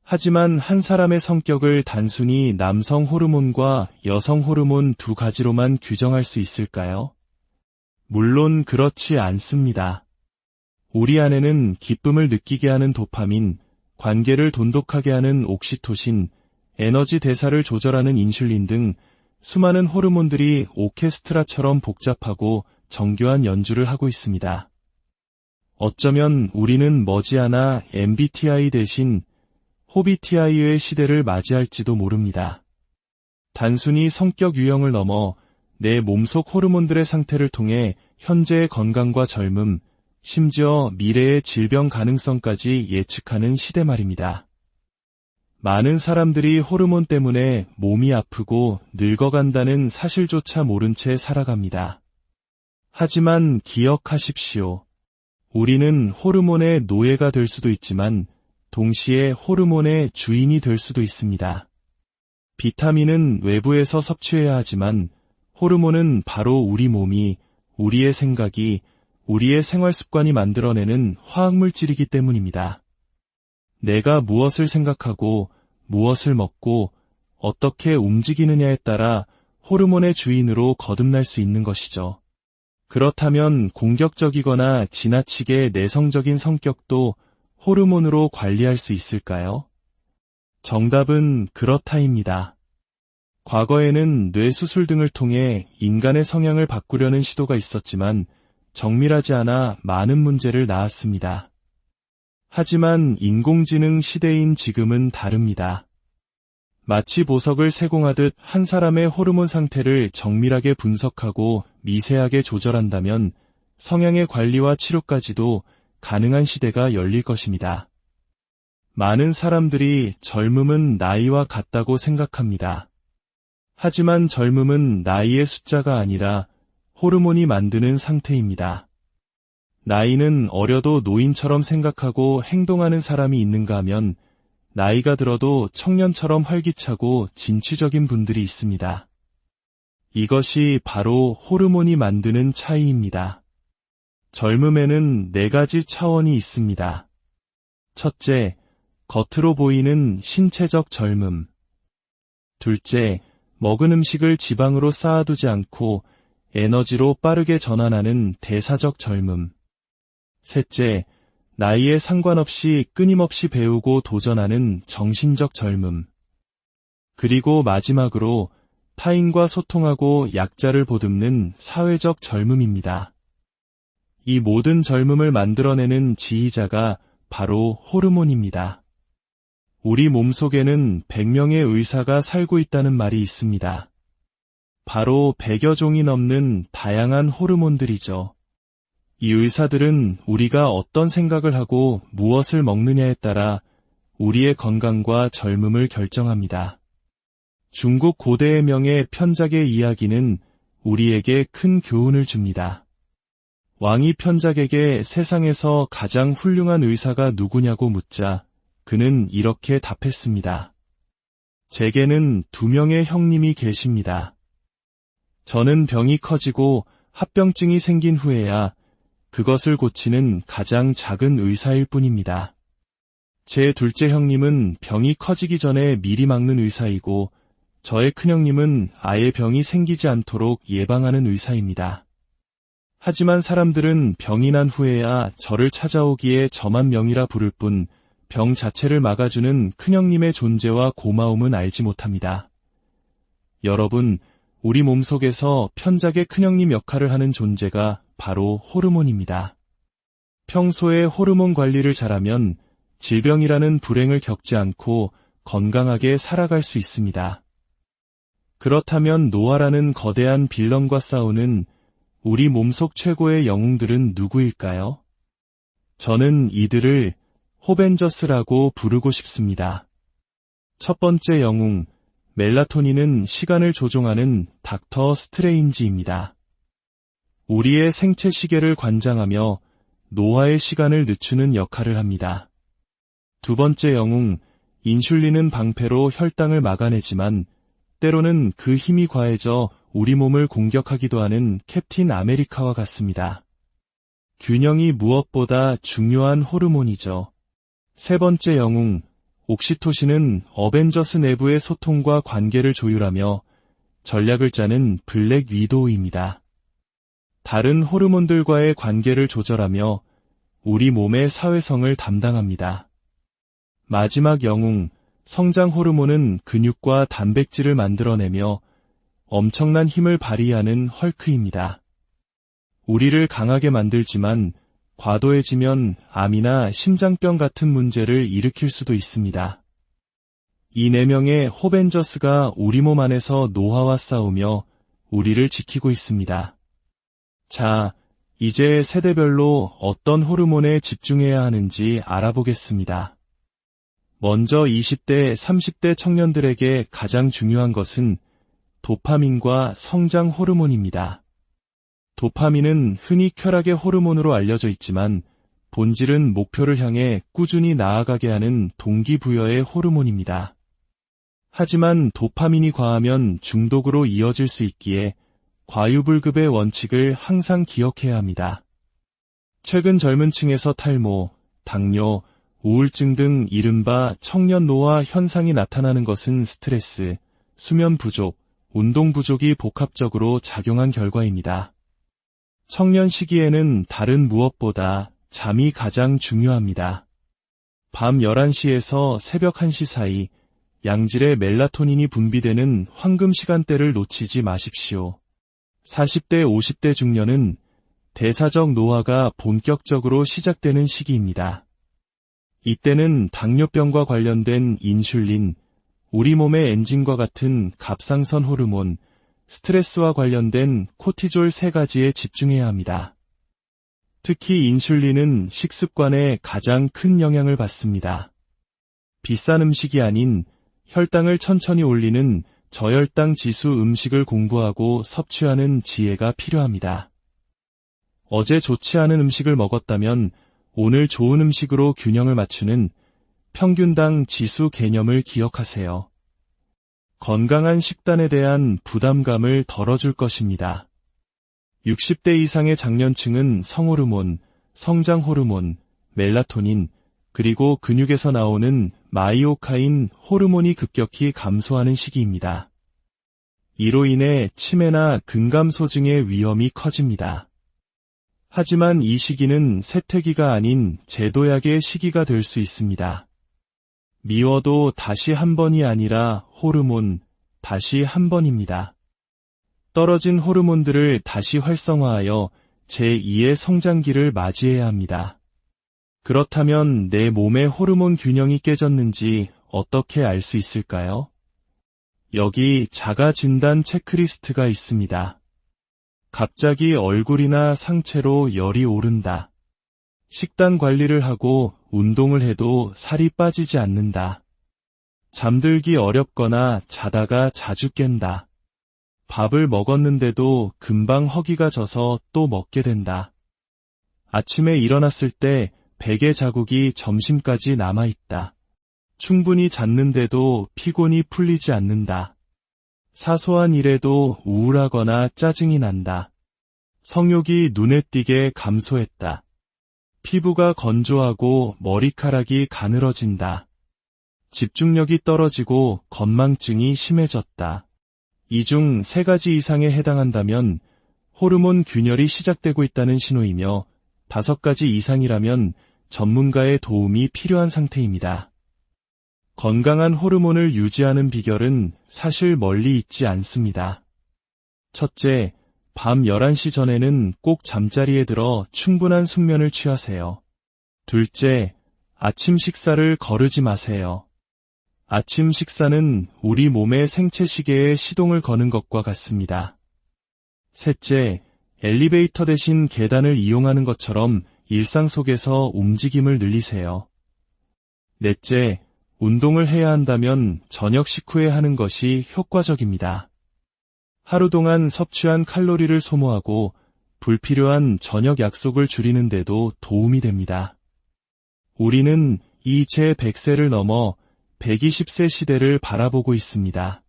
하지만 한 사람의 성격을 단순히 남성 호르몬과 여성 호르몬 두 가지로만 규정할 수 있을까요? 물론 그렇지 않습니다. 우리 안에는 기쁨을 느끼게 하는 도파민, 관계를 돈독하게 하는 옥시토신, 에너지 대사를 조절하는 인슐린 등 수많은 호르몬들이 오케스트라처럼 복잡하고 정교한 연주를 하고 있습니다. 어쩌면 우리는 머지않아 MBTI 대신 호비TI의 시대를 맞이할지도 모릅니다. 단순히 성격 유형을 넘어 내 몸속 호르몬들의 상태를 통해 현재의 건강과 젊음, 심지어 미래의 질병 가능성까지 예측하는 시대 말입니다. 많은 사람들이 호르몬 때문에 몸이 아프고 늙어간다는 사실조차 모른 채 살아갑니다. 하지만 기억하십시오. 우리는 호르몬의 노예가 될 수도 있지만 동시에 호르몬의 주인이 될 수도 있습니다. 비타민은 외부에서 섭취해야 하지만 호르몬은 바로 우리 몸이, 우리의 생각이, 우리의 생활 습관이 만들어내는 화학물질이기 때문입니다. 내가 무엇을 생각하고 무엇을 먹고 어떻게 움직이느냐에 따라 호르몬의 주인으로 거듭날 수 있는 것이죠. 그렇다면 공격적이거나 지나치게 내성적인 성격도 호르몬으로 관리할 수 있을까요? 정답은 그렇다입니다. 과거에는 뇌수술 등을 통해 인간의 성향을 바꾸려는 시도가 있었지만 정밀하지 않아 많은 문제를 낳았습니다. 하지만 인공지능 시대인 지금은 다릅니다. 마치 보석을 세공하듯 한 사람의 호르몬 상태를 정밀하게 분석하고 미세하게 조절한다면 성향의 관리와 치료까지도 가능한 시대가 열릴 것입니다. 많은 사람들이 젊음은 나이와 같다고 생각합니다. 하지만 젊음은 나이의 숫자가 아니라 호르몬이 만드는 상태입니다. 나이는 어려도 노인처럼 생각하고 행동하는 사람이 있는가 하면 나이가 들어도 청년처럼 활기차고 진취적인 분들이 있습니다. 이것이 바로 호르몬이 만드는 차이입니다. 젊음에는 4가지 차원이 있습니다. 첫째, 겉으로 보이는 신체적 젊음. 둘째, 먹은 음식을 지방으로 쌓아두지 않고 에너지로 빠르게 전환하는 대사적 젊음. 셋째, 나이에 상관없이 끊임없이 배우고 도전하는 정신적 젊음. 그리고 마지막으로 타인과 소통하고 약자를 보듬는 사회적 젊음입니다. 이 모든 젊음을 만들어내는 지휘자가 바로 호르몬입니다. 우리 몸속에는 100명의 의사가 살고 있다는 말이 있습니다. 바로 100여 종이 넘는 다양한 호르몬들이죠. 이 의사들은 우리가 어떤 생각을 하고 무엇을 먹느냐에 따라 우리의 건강과 젊음을 결정합니다. 중국 고대의 명의 편작의 이야기는 우리에게 큰 교훈을 줍니다. 왕이 편작에게 세상에서 가장 훌륭한 의사가 누구냐고 묻자 그는 이렇게 답했습니다. 제게는 2명의 형님이 계십니다. 저는 병이 커지고 합병증이 생긴 후에야 그것을 고치는 가장 작은 의사일 뿐입니다. 제 둘째 형님은 병이 커지기 전에 미리 막는 의사이고 저의 큰형님은 아예 병이 생기지 않도록 예방하는 의사입니다. 하지만 사람들은 병이 난 후에야 저를 찾아오기에 저만 명이라 부를 뿐 병 자체를 막아주는 큰형님의 존재와 고마움은 알지 못합니다. 여러분, 우리 몸속에서 편작의 큰형님 역할을 하는 존재가 바로 호르몬입니다. 평소에 호르몬 관리를 잘하면 질병이라는 불행을 겪지 않고 건강하게 살아갈 수 있습니다. 그렇다면 노화라는 거대한 빌런과 싸우는 우리 몸속 최고의 영웅들은 누구일까요? 저는 이들을 호벤저스라고 부르고 싶습니다. 첫 번째 영웅, 멜라토닌은 시간을 조종하는 닥터 스트레인지입니다. 우리의 생체 시계를 관장하며 노화의 시간을 늦추는 역할을 합니다. 두 번째 영웅, 인슐린은 방패로 혈당을 막아내지만 때로는 그 힘이 과해져 우리 몸을 공격하기도 하는 캡틴 아메리카와 같습니다. 균형이 무엇보다 중요한 호르몬이죠. 세 번째 영웅, 옥시토신은 어벤져스 내부의 소통과 관계를 조율하며 전략을 짜는 블랙 위도우입니다. 다른 호르몬들과의 관계를 조절하며 우리 몸의 사회성을 담당합니다. 마지막 영웅, 성장 호르몬은 근육과 단백질을 만들어내며 엄청난 힘을 발휘하는 헐크입니다. 우리를 강하게 만들지만 과도해지면 암이나 심장병 같은 문제를 일으킬 수도 있습니다. 이 4명의 호벤저스가 우리 몸 안에서 노화와 싸우며 우리를 지키고 있습니다. 자, 이제 세대별로 어떤 호르몬에 집중해야 하는지 알아보겠습니다. 먼저 20대, 30대 청년들에게 가장 중요한 것은 도파민과 성장 호르몬입니다. 도파민은 흔히 쾌락의 호르몬으로 알려져 있지만 본질은 목표를 향해 꾸준히 나아가게 하는 동기부여의 호르몬입니다. 하지만 도파민이 과하면 중독으로 이어질 수 있기에 과유불급의 원칙을 항상 기억해야 합니다. 최근 젊은 층에서 탈모, 당뇨, 우울증 등 이른바 청년 노화 현상이 나타나는 것은 스트레스, 수면 부족, 운동 부족이 복합적으로 작용한 결과입니다. 청년 시기에는 다른 무엇보다 잠이 가장 중요합니다. 밤 11시에서 새벽 1시 사이 양질의 멜라토닌이 분비되는 황금 시간대를 놓치지 마십시오. 40대, 50대 중년은 대사적 노화가 본격적으로 시작되는 시기입니다. 이때는 당뇨병과 관련된 인슐린, 우리 몸의 엔진과 같은 갑상선 호르몬, 스트레스와 관련된 코티졸 3가지에 집중해야 합니다. 특히 인슐린은 식습관에 가장 큰 영향을 받습니다. 비싼 음식이 아닌 혈당을 천천히 올리는 저혈당 지수 음식을 공부하고 섭취하는 지혜가 필요합니다. 어제 좋지 않은 음식을 먹었다면 오늘 좋은 음식으로 균형을 맞추는 평균당 지수 개념을 기억하세요. 건강한 식단에 대한 부담감을 덜어줄 것입니다. 60대 이상의 장년층은 성호르몬, 성장호르몬, 멜라토닌, 그리고 근육에서 나오는 마이오카인 호르몬이 급격히 감소하는 시기입니다. 이로 인해 치매나 근감소증의 위험이 커집니다. 하지만 이 시기는 쇠퇴기가 아닌 제도약의 시기가 될 수 있습니다. 미워도 다시 한 번이 아니라 호르몬, 다시 한 번입니다. 떨어진 호르몬들을 다시 활성화하여 제2의 성장기를 맞이해야 합니다. 그렇다면 내 몸의 호르몬 균형이 깨졌는지 어떻게 알 수 있을까요? 여기 자가 진단 체크리스트가 있습니다. 갑자기 얼굴이나 상체로 열이 오른다. 식단 관리를 하고 운동을 해도 살이 빠지지 않는다. 잠들기 어렵거나 자다가 자주 깬다. 밥을 먹었는데도 금방 허기가 져서 또 먹게 된다. 아침에 일어났을 때 베개 자국이 점심까지 남아있다. 충분히 잤는데도 피곤이 풀리지 않는다. 사소한 일에도 우울하거나 짜증이 난다. 성욕이 눈에 띄게 감소했다. 피부가 건조하고 머리카락이 가늘어진다. 집중력이 떨어지고 건망증이 심해졌다. 이 중 3가지 이상에 해당한다면 호르몬 균열이 시작되고 있다는 신호이며 5가지 이상이라면 전문가의 도움이 필요한 상태입니다. 건강한 호르몬을 유지하는 비결은 사실 멀리 있지 않습니다. 첫째, 밤 11시 전에는 꼭 잠자리에 들어 충분한 숙면을 취하세요. 둘째, 아침 식사를 거르지 마세요. 아침 식사는 우리 몸의 생체 시계에 시동을 거는 것과 같습니다. 셋째, 엘리베이터 대신 계단을 이용하는 것처럼 일상 속에서 움직임을 늘리세요. 넷째, 운동을 해야 한다면 저녁 식후에 하는 것이 효과적입니다. 하루 동안 섭취한 칼로리를 소모하고 불필요한 저녁 약속을 줄이는 데도 도움이 됩니다. 우리는 이 제100세를 넘어 120세 시대를 바라보고 있습니다.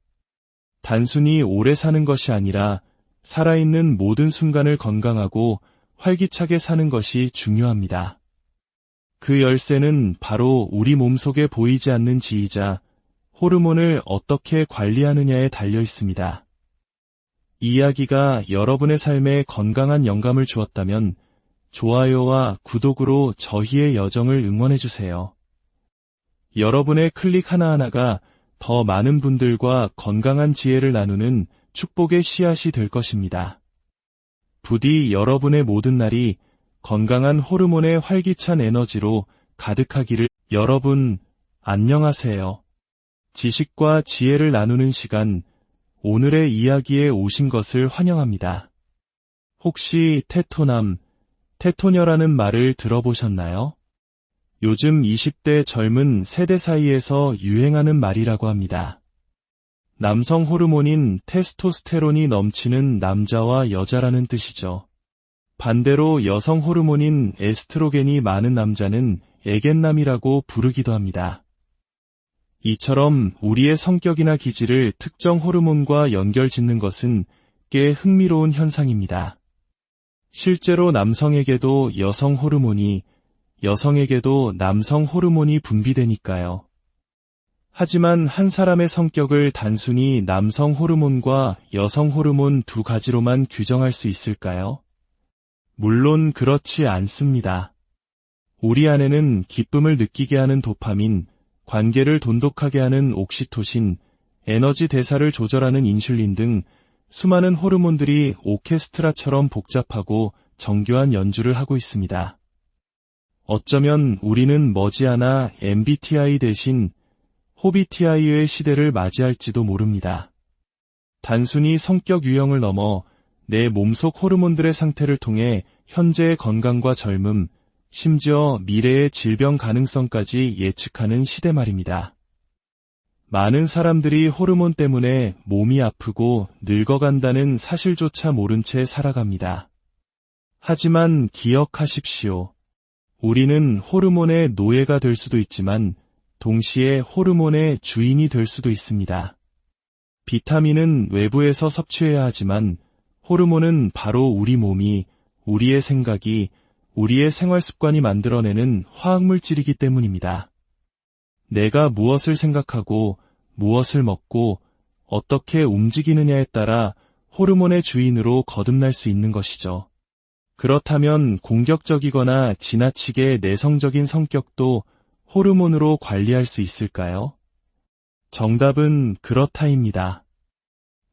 단순히 오래 사는 것이 아니라 살아있는 모든 순간을 건강하고 활기차게 사는 것이 중요합니다. 그 열쇠는 바로 우리 몸속에 보이지 않는 지휘자, 호르몬을 어떻게 관리하느냐에 달려 있습니다. 이 이야기가 여러분의 삶에 건강한 영감을 주었다면 좋아요와 구독으로 저희의 여정을 응원해주세요. 여러분의 클릭 하나하나가 더 많은 분들과 건강한 지혜를 나누는 축복의 씨앗이 될 것입니다. 부디 여러분의 모든 날이 건강한 호르몬의 활기찬 에너지로 가득하기를. 여러분, 안녕하세요. 지식과 지혜를 나누는 시간, 오늘의 이야기에 오신 것을 환영합니다. 혹시 테토남, 테토녀라는 말을 들어보셨나요? 요즘 20대 젊은 세대 사이에서 유행하는 말이라고 합니다. 남성 호르몬인 테스토스테론이 넘치는 남자와 여자라는 뜻이죠. 반대로 여성 호르몬인 에스트로겐이 많은 남자는 애견남이라고 부르기도 합니다. 이처럼 우리의 성격이나 기질을 특정 호르몬과 연결짓는 것은 꽤 흥미로운 현상입니다. 실제로 남성에게도 여성 호르몬이, 여성에게도 남성 호르몬이 분비되니까요. 하지만 한 사람의 성격을 단순히 남성 호르몬과 여성 호르몬 두 가지로만 규정할 수 있을까요? 물론 그렇지 않습니다. 우리 안에는 기쁨을 느끼게 하는 도파민, 관계를 돈독하게 하는 옥시토신, 에너지 대사를 조절하는 인슐린 등 수많은 호르몬들이 오케스트라처럼 복잡하고 정교한 연주를 하고 있습니다. 어쩌면 우리는 머지않아 MBTI 대신 호비TI의 시대를 맞이할지도 모릅니다. 단순히 성격 유형을 넘어 내 몸속 호르몬들의 상태를 통해 현재의 건강과 젊음, 심지어 미래의 질병 가능성까지 예측하는 시대 말입니다. 많은 사람들이 호르몬 때문에 몸이 아프고 늙어간다는 사실조차 모른 채 살아갑니다. 하지만 기억하십시오. 우리는 호르몬의 노예가 될 수도 있지만 동시에 호르몬의 주인이 될 수도 있습니다. 비타민은 외부에서 섭취해야 하지만 호르몬은 바로 우리 몸이, 우리의 생각이, 우리의 생활 습관이 만들어내는 화학물질이기 때문입니다. 내가 무엇을 생각하고, 무엇을 먹고, 어떻게 움직이느냐에 따라 호르몬의 주인으로 거듭날 수 있는 것이죠. 그렇다면 공격적이거나 지나치게 내성적인 성격도 호르몬으로 관리할 수 있을까요? 정답은 그렇다입니다.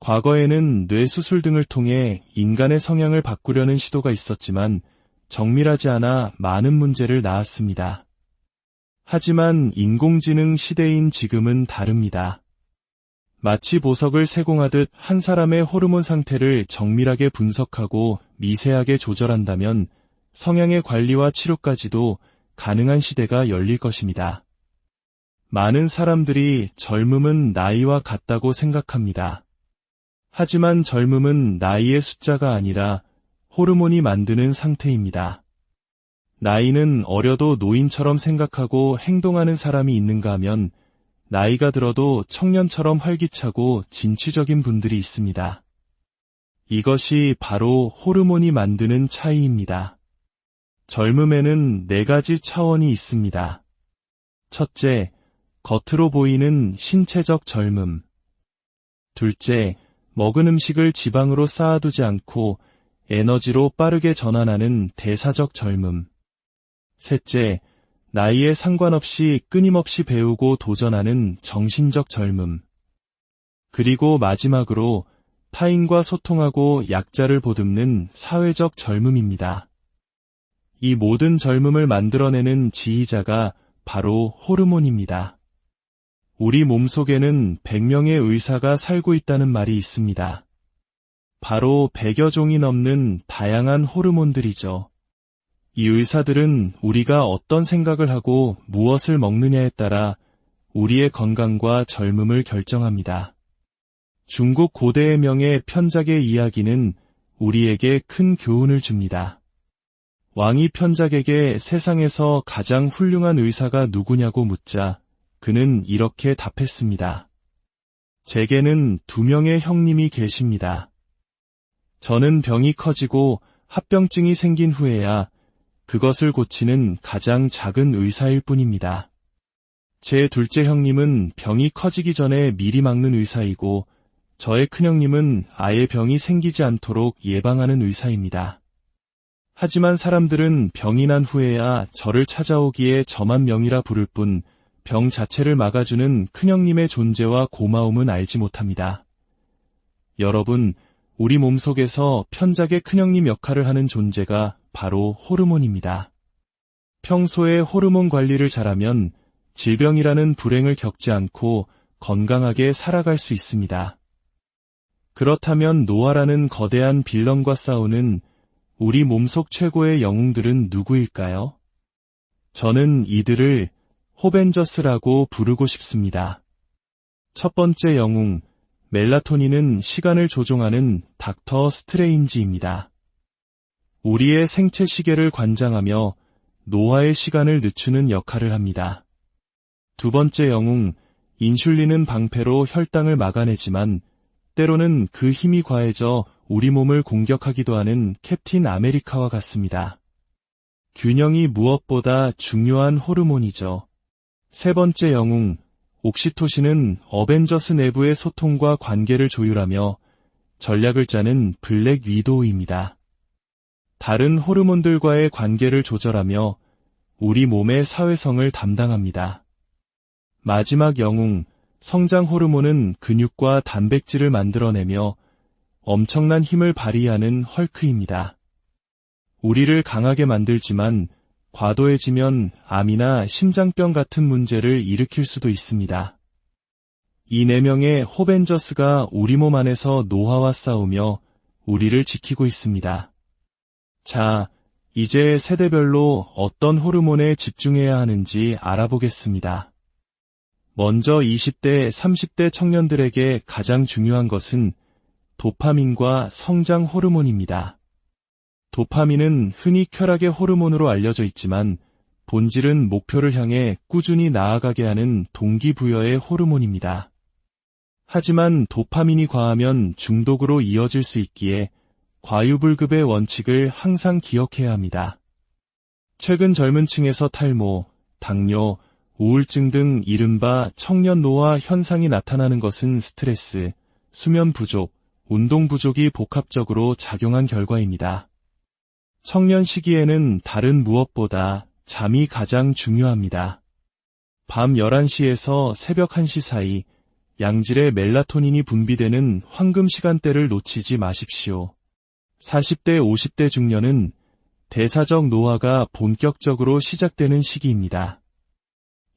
과거에는 뇌수술 등을 통해 인간의 성향을 바꾸려는 시도가 있었지만 정밀하지 않아 많은 문제를 낳았습니다. 하지만 인공지능 시대인 지금은 다릅니다. 마치 보석을 세공하듯 한 사람의 호르몬 상태를 정밀하게 분석하고 미세하게 조절한다면 성향의 관리와 치료까지도 가능한 시대가 열릴 것입니다. 많은 사람들이 젊음은 나이와 같다고 생각합니다. 하지만 젊음은 나이의 숫자가 아니라 호르몬이 만드는 상태입니다. 나이는 어려도 노인처럼 생각하고 행동하는 사람이 있는가 하면 나이가 들어도 청년처럼 활기차고 진취적인 분들이 있습니다. 이것이 바로 호르몬이 만드는 차이입니다. 젊음에는 4가지 차원이 있습니다. 첫째, 겉으로 보이는 신체적 젊음. 둘째, 먹은 음식을 지방으로 쌓아두지 않고 에너지로 빠르게 전환하는 대사적 젊음. 셋째, 나이에 상관없이 끊임없이 배우고 도전하는 정신적 젊음. 그리고 마지막으로 타인과 소통하고 약자를 보듬는 사회적 젊음입니다. 이 모든 젊음을 만들어내는 지휘자가 바로 호르몬입니다. 우리 몸속에는 100명의 의사가 살고 있다는 말이 있습니다. 바로 100여 종이 넘는 다양한 호르몬들이죠. 이 의사들은 우리가 어떤 생각을 하고 무엇을 먹느냐에 따라 우리의 건강과 젊음을 결정합니다. 중국 고대의 명의 편작의 이야기는 우리에게 큰 교훈을 줍니다. 왕이 편작에게 세상에서 가장 훌륭한 의사가 누구냐고 묻자 그는 이렇게 답했습니다. 제게는 2명의 형님이 계십니다. 저는 병이 커지고 합병증이 생긴 후에야 그것을 고치는 가장 작은 의사일 뿐입니다. 제 둘째 형님은 병이 커지기 전에 미리 막는 의사이고 저의 큰형님은 아예 병이 생기지 않도록 예방하는 의사입니다. 하지만 사람들은 병이 난 후에야 저를 찾아오기에 저만 명이라 부를 뿐 병 자체를 막아주는 큰형님의 존재와 고마움은 알지 못합니다. 여러분, 우리 몸속에서 편작의 큰형님 역할을 하는 존재가 바로 호르몬입니다. 평소에 호르몬 관리를 잘하면 질병이라는 불행을 겪지 않고 건강하게 살아갈 수 있습니다. 그렇다면 노화라는 거대한 빌런과 싸우는 우리 몸속 최고의 영웅들은 누구일까요? 저는 이들을 호벤저스라고 부르고 싶습니다. 첫 번째 영웅, 멜라토닌은 시간을 조종하는 닥터 스트레인지입니다. 우리의 생체 시계를 관장하며 노화의 시간을 늦추는 역할을 합니다. 두 번째 영웅, 인슐린은 방패로 혈당을 막아내지만 때로는 그 힘이 과해져 우리 몸을 공격하기도 하는 캡틴 아메리카와 같습니다. 균형이 무엇보다 중요한 호르몬이죠. 세 번째 영웅, 옥시토신은 어벤져스 내부의 소통과 관계를 조율하며 전략을 짜는 블랙 위도우입니다. 다른 호르몬들과의 관계를 조절하며 우리 몸의 사회성을 담당합니다. 마지막 영웅, 성장 호르몬은 근육과 단백질을 만들어내며 엄청난 힘을 발휘하는 헐크입니다. 우리를 강하게 만들지만 과도해지면 암이나 심장병 같은 문제를 일으킬 수도 있습니다. 이 네 명의 호벤져스가 우리 몸 안에서 노화와 싸우며 우리를 지키고 있습니다. 자, 이제 세대별로 어떤 호르몬에 집중해야 하는지 알아보겠습니다. 먼저 20대, 30대 청년들에게 가장 중요한 것은 도파민과 성장 호르몬입니다. 도파민은 흔히 쾌락의 호르몬으로 알려져 있지만 본질은 목표를 향해 꾸준히 나아가게 하는 동기부여의 호르몬입니다. 하지만 도파민이 과하면 중독으로 이어질 수 있기에 과유불급의 원칙을 항상 기억해야 합니다. 최근 젊은 층에서 탈모, 당뇨, 우울증 등 이른바 청년 노화 현상이 나타나는 것은 스트레스, 수면 부족, 운동 부족이 복합적으로 작용한 결과입니다. 청년 시기에는 다른 무엇보다 잠이 가장 중요합니다. 밤 11시에서 새벽 1시 사이 양질의 멜라토닌이 분비되는 황금 시간대를 놓치지 마십시오. 40대, 50대 중년은 대사적 노화가 본격적으로 시작되는 시기입니다.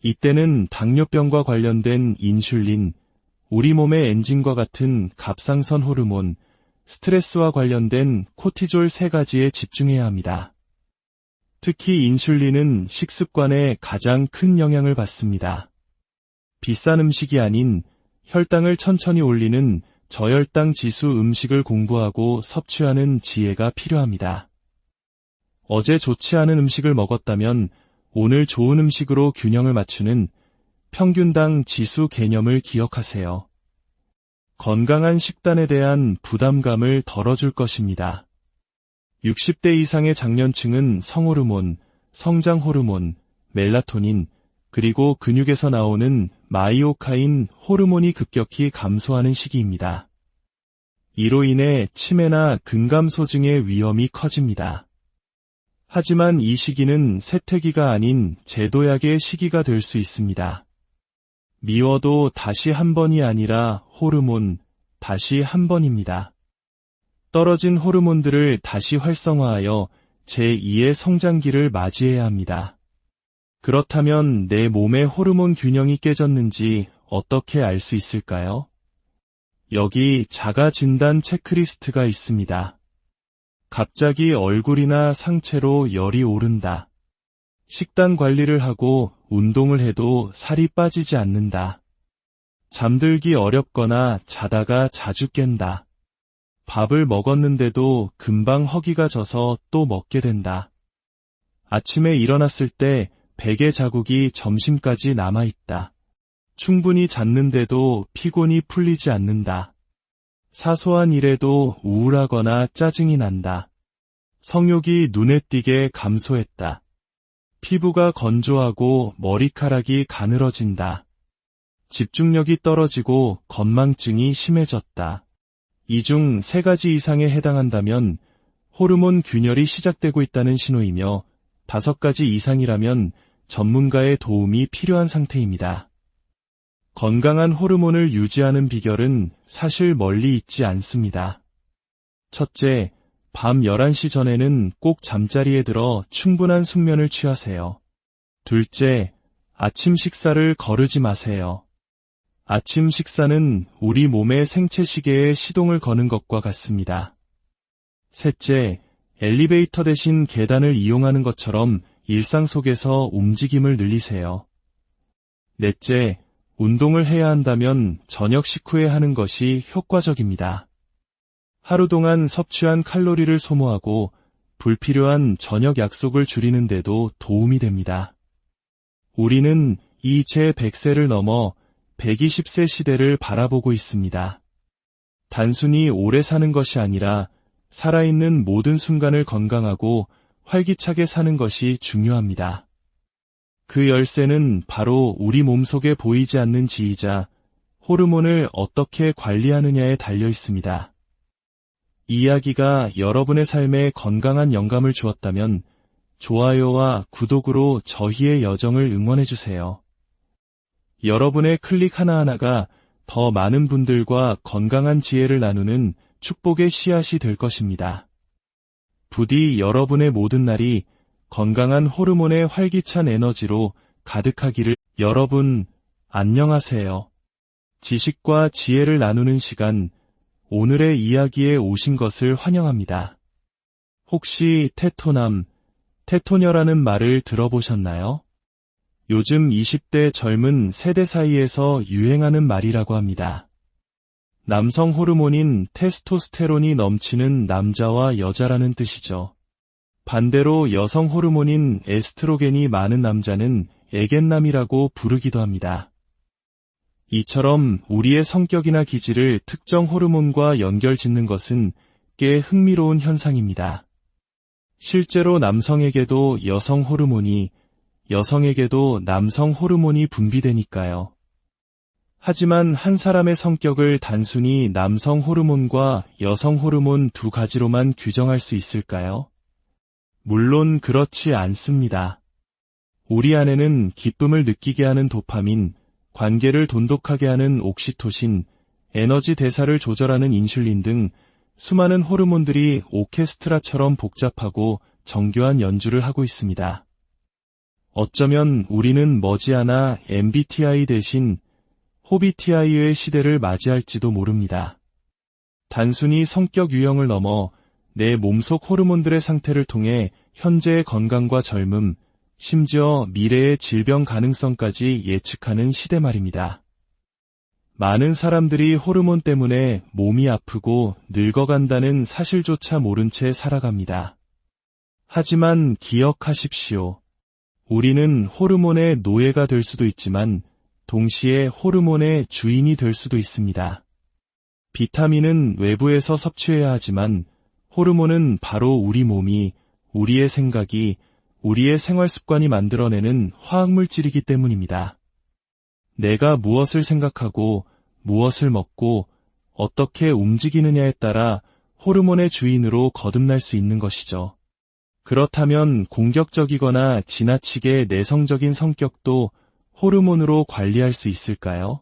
이때는 당뇨병과 관련된 인슐린, 우리 몸의 엔진과 같은 갑상선 호르몬, 스트레스와 관련된 코티졸 세 가지에 집중해야 합니다. 특히 인슐린은 식습관에 가장 큰 영향을 받습니다. 비싼 음식이 아닌 혈당을 천천히 올리는 저혈당 지수 음식을 공부하고 섭취하는 지혜가 필요합니다. 어제 좋지 않은 음식을 먹었다면 오늘 좋은 음식으로 균형을 맞추는 평균당 지수 개념을 기억하세요. 건강한 식단에 대한 부담감을 덜어줄 것입니다. 60대 이상의 장년층은 성호르몬, 성장호르몬, 멜라토닌, 그리고 근육에서 나오는 마이오카인 호르몬이 급격히 감소하는 시기입니다. 이로 인해 치매나 근감소증의 위험이 커집니다. 하지만 이 시기는 쇠퇴기가 아닌 제도약의 시기가 될 수 있습니다. 미워도 다시 한 번이 아니라 호르몬, 다시 한 번입니다. 떨어진 호르몬들을 다시 활성화하여 제2의 성장기를 맞이해야 합니다. 그렇다면 내 몸의 호르몬 균형이 깨졌는지 어떻게 알 수 있을까요? 여기 자가 진단 체크리스트가 있습니다. 갑자기 얼굴이나 상체로 열이 오른다. 식단 관리를 하고 운동을 해도 살이 빠지지 않는다. 잠들기 어렵거나 자다가 자주 깬다. 밥을 먹었는데도 금방 허기가 져서 또 먹게 된다. 아침에 일어났을 때 베개 자국이 점심까지 남아있다. 충분히 잤는데도 피곤이 풀리지 않는다. 사소한 일에도 우울하거나 짜증이 난다. 성욕이 눈에 띄게 감소했다. 피부가 건조하고 머리카락이 가늘어진다. 집중력이 떨어지고 건망증이 심해졌다. 이 중 3가지 이상에 해당한다면 호르몬 균열이 시작되고 있다는 신호이며 5가지 이상이라면 전문가의 도움이 필요한 상태입니다. 건강한 호르몬을 유지하는 비결은 사실 멀리 있지 않습니다. 첫째, 밤 11시 전에는 꼭 잠자리에 들어 충분한 숙면을 취하세요. 둘째, 아침 식사를 거르지 마세요. 아침 식사는 우리 몸의 생체 시계에 시동을 거는 것과 같습니다. 셋째, 엘리베이터 대신 계단을 이용하는 것처럼 일상 속에서 움직임을 늘리세요. 넷째, 운동을 해야 한다면 저녁 식후에 하는 것이 효과적입니다. 하루 동안 섭취한 칼로리를 소모하고 불필요한 저녁 약속을 줄이는 데도 도움이 됩니다. 우리는 이 제100세를 넘어 120세 시대를 바라보고 있습니다. 단순히 오래 사는 것이 아니라 살아있는 모든 순간을 건강하고 활기차게 사는 것이 중요합니다. 그 열쇠는 바로 우리 몸속에 보이지 않는 지휘자, 호르몬을 어떻게 관리하느냐에 달려 있습니다. 이 이야기가 여러분의 삶에 건강한 영감을 주었다면 좋아요와 구독으로 저희의 여정을 응원해주세요. 여러분의 클릭 하나하나가 더 많은 분들과 건강한 지혜를 나누는 축복의 씨앗이 될 것입니다. 부디 여러분의 모든 날이 건강한 호르몬의 활기찬 에너지로 가득하기를. 여러분, 안녕하세요. 지식과 지혜를 나누는 시간, 오늘의 이야기에 오신 것을 환영합니다. 혹시 테토남, 테토녀라는 말을 들어보셨나요? 요즘 20대 젊은 세대 사이에서 유행하는 말이라고 합니다. 남성 호르몬인 테스토스테론이 넘치는 남자와 여자라는 뜻이죠. 반대로 여성 호르몬인 에스트로겐이 많은 남자는 애견남이라고 부르기도 합니다. 이처럼 우리의 성격이나 기질을 특정 호르몬과 연결짓는 것은 꽤 흥미로운 현상입니다. 실제로 남성에게도 여성 호르몬이, 여성에게도 남성 호르몬이 분비되니까요. 하지만 한 사람의 성격을 단순히 남성 호르몬과 여성 호르몬 두 가지로만 규정할 수 있을까요? 물론 그렇지 않습니다. 우리 안에는 기쁨을 느끼게 하는 도파민, 관계를 돈독하게 하는 옥시토신, 에너지 대사를 조절하는 인슐린 등 수많은 호르몬들이 오케스트라처럼 복잡하고 정교한 연주를 하고 있습니다. 어쩌면 우리는 머지않아 MBTI 대신 호비TI의 시대를 맞이할지도 모릅니다. 단순히 성격 유형을 넘어 내 몸속 호르몬들의 상태를 통해 현재의 건강과 젊음, 심지어 미래의 질병 가능성까지 예측하는 시대 말입니다. 많은 사람들이 호르몬 때문에 몸이 아프고 늙어간다는 사실조차 모른 채 살아갑니다. 하지만 기억하십시오. 우리는 호르몬의 노예가 될 수도 있지만 동시에 호르몬의 주인이 될 수도 있습니다. 비타민은 외부에서 섭취해야 하지만 호르몬은 바로 우리 몸이, 우리의 생각이, 우리의 생활 습관이 만들어내는 화학물질이기 때문입니다. 내가 무엇을 생각하고 무엇을 먹고 어떻게 움직이느냐에 따라 호르몬의 주인으로 거듭날 수 있는 것이죠. 그렇다면 공격적이거나 지나치게 내성적인 성격도 호르몬으로 관리할 수 있을까요?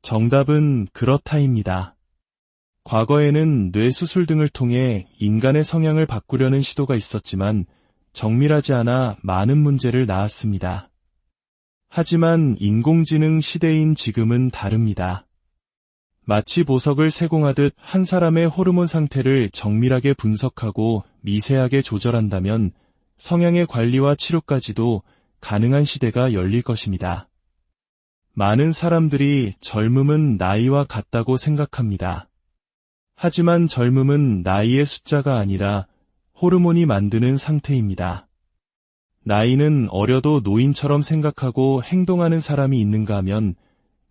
정답은 그렇다입니다. 과거에는 뇌수술 등을 통해 인간의 성향을 바꾸려는 시도가 있었지만 정밀하지 않아 많은 문제를 낳았습니다. 하지만 인공지능 시대인 지금은 다릅니다. 마치 보석을 세공하듯 한 사람의 호르몬 상태를 정밀하게 분석하고 미세하게 조절한다면 성향의 관리와 치료까지도 가능한 시대가 열릴 것입니다. 많은 사람들이 젊음은 나이와 같다고 생각합니다. 하지만 젊음은 나이의 숫자가 아니라 호르몬이 만드는 상태입니다. 나이는 어려도 노인처럼 생각하고 행동하는 사람이 있는가 하면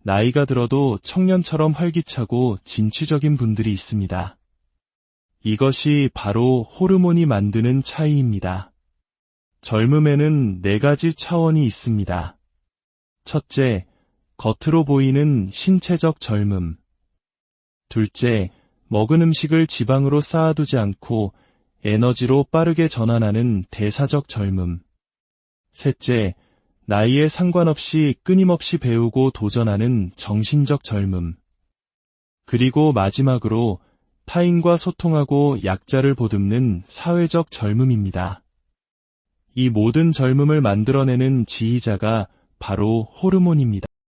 나이가 들어도 청년처럼 활기차고 진취적인 분들이 있습니다. 이것이 바로 호르몬이 만드는 차이입니다. 젊음에는 4가지 차원이 있습니다. 첫째, 겉으로 보이는 신체적 젊음. 둘째, 먹은 음식을 지방으로 쌓아두지 않고 에너지로 빠르게 전환하는 대사적 젊음. 셋째, 나이에 상관없이 끊임없이 배우고 도전하는 정신적 젊음. 그리고 마지막으로 타인과 소통하고 약자를 보듬는 사회적 젊음입니다. 이 모든 젊음을 만들어내는 지휘자가 바로 호르몬입니다.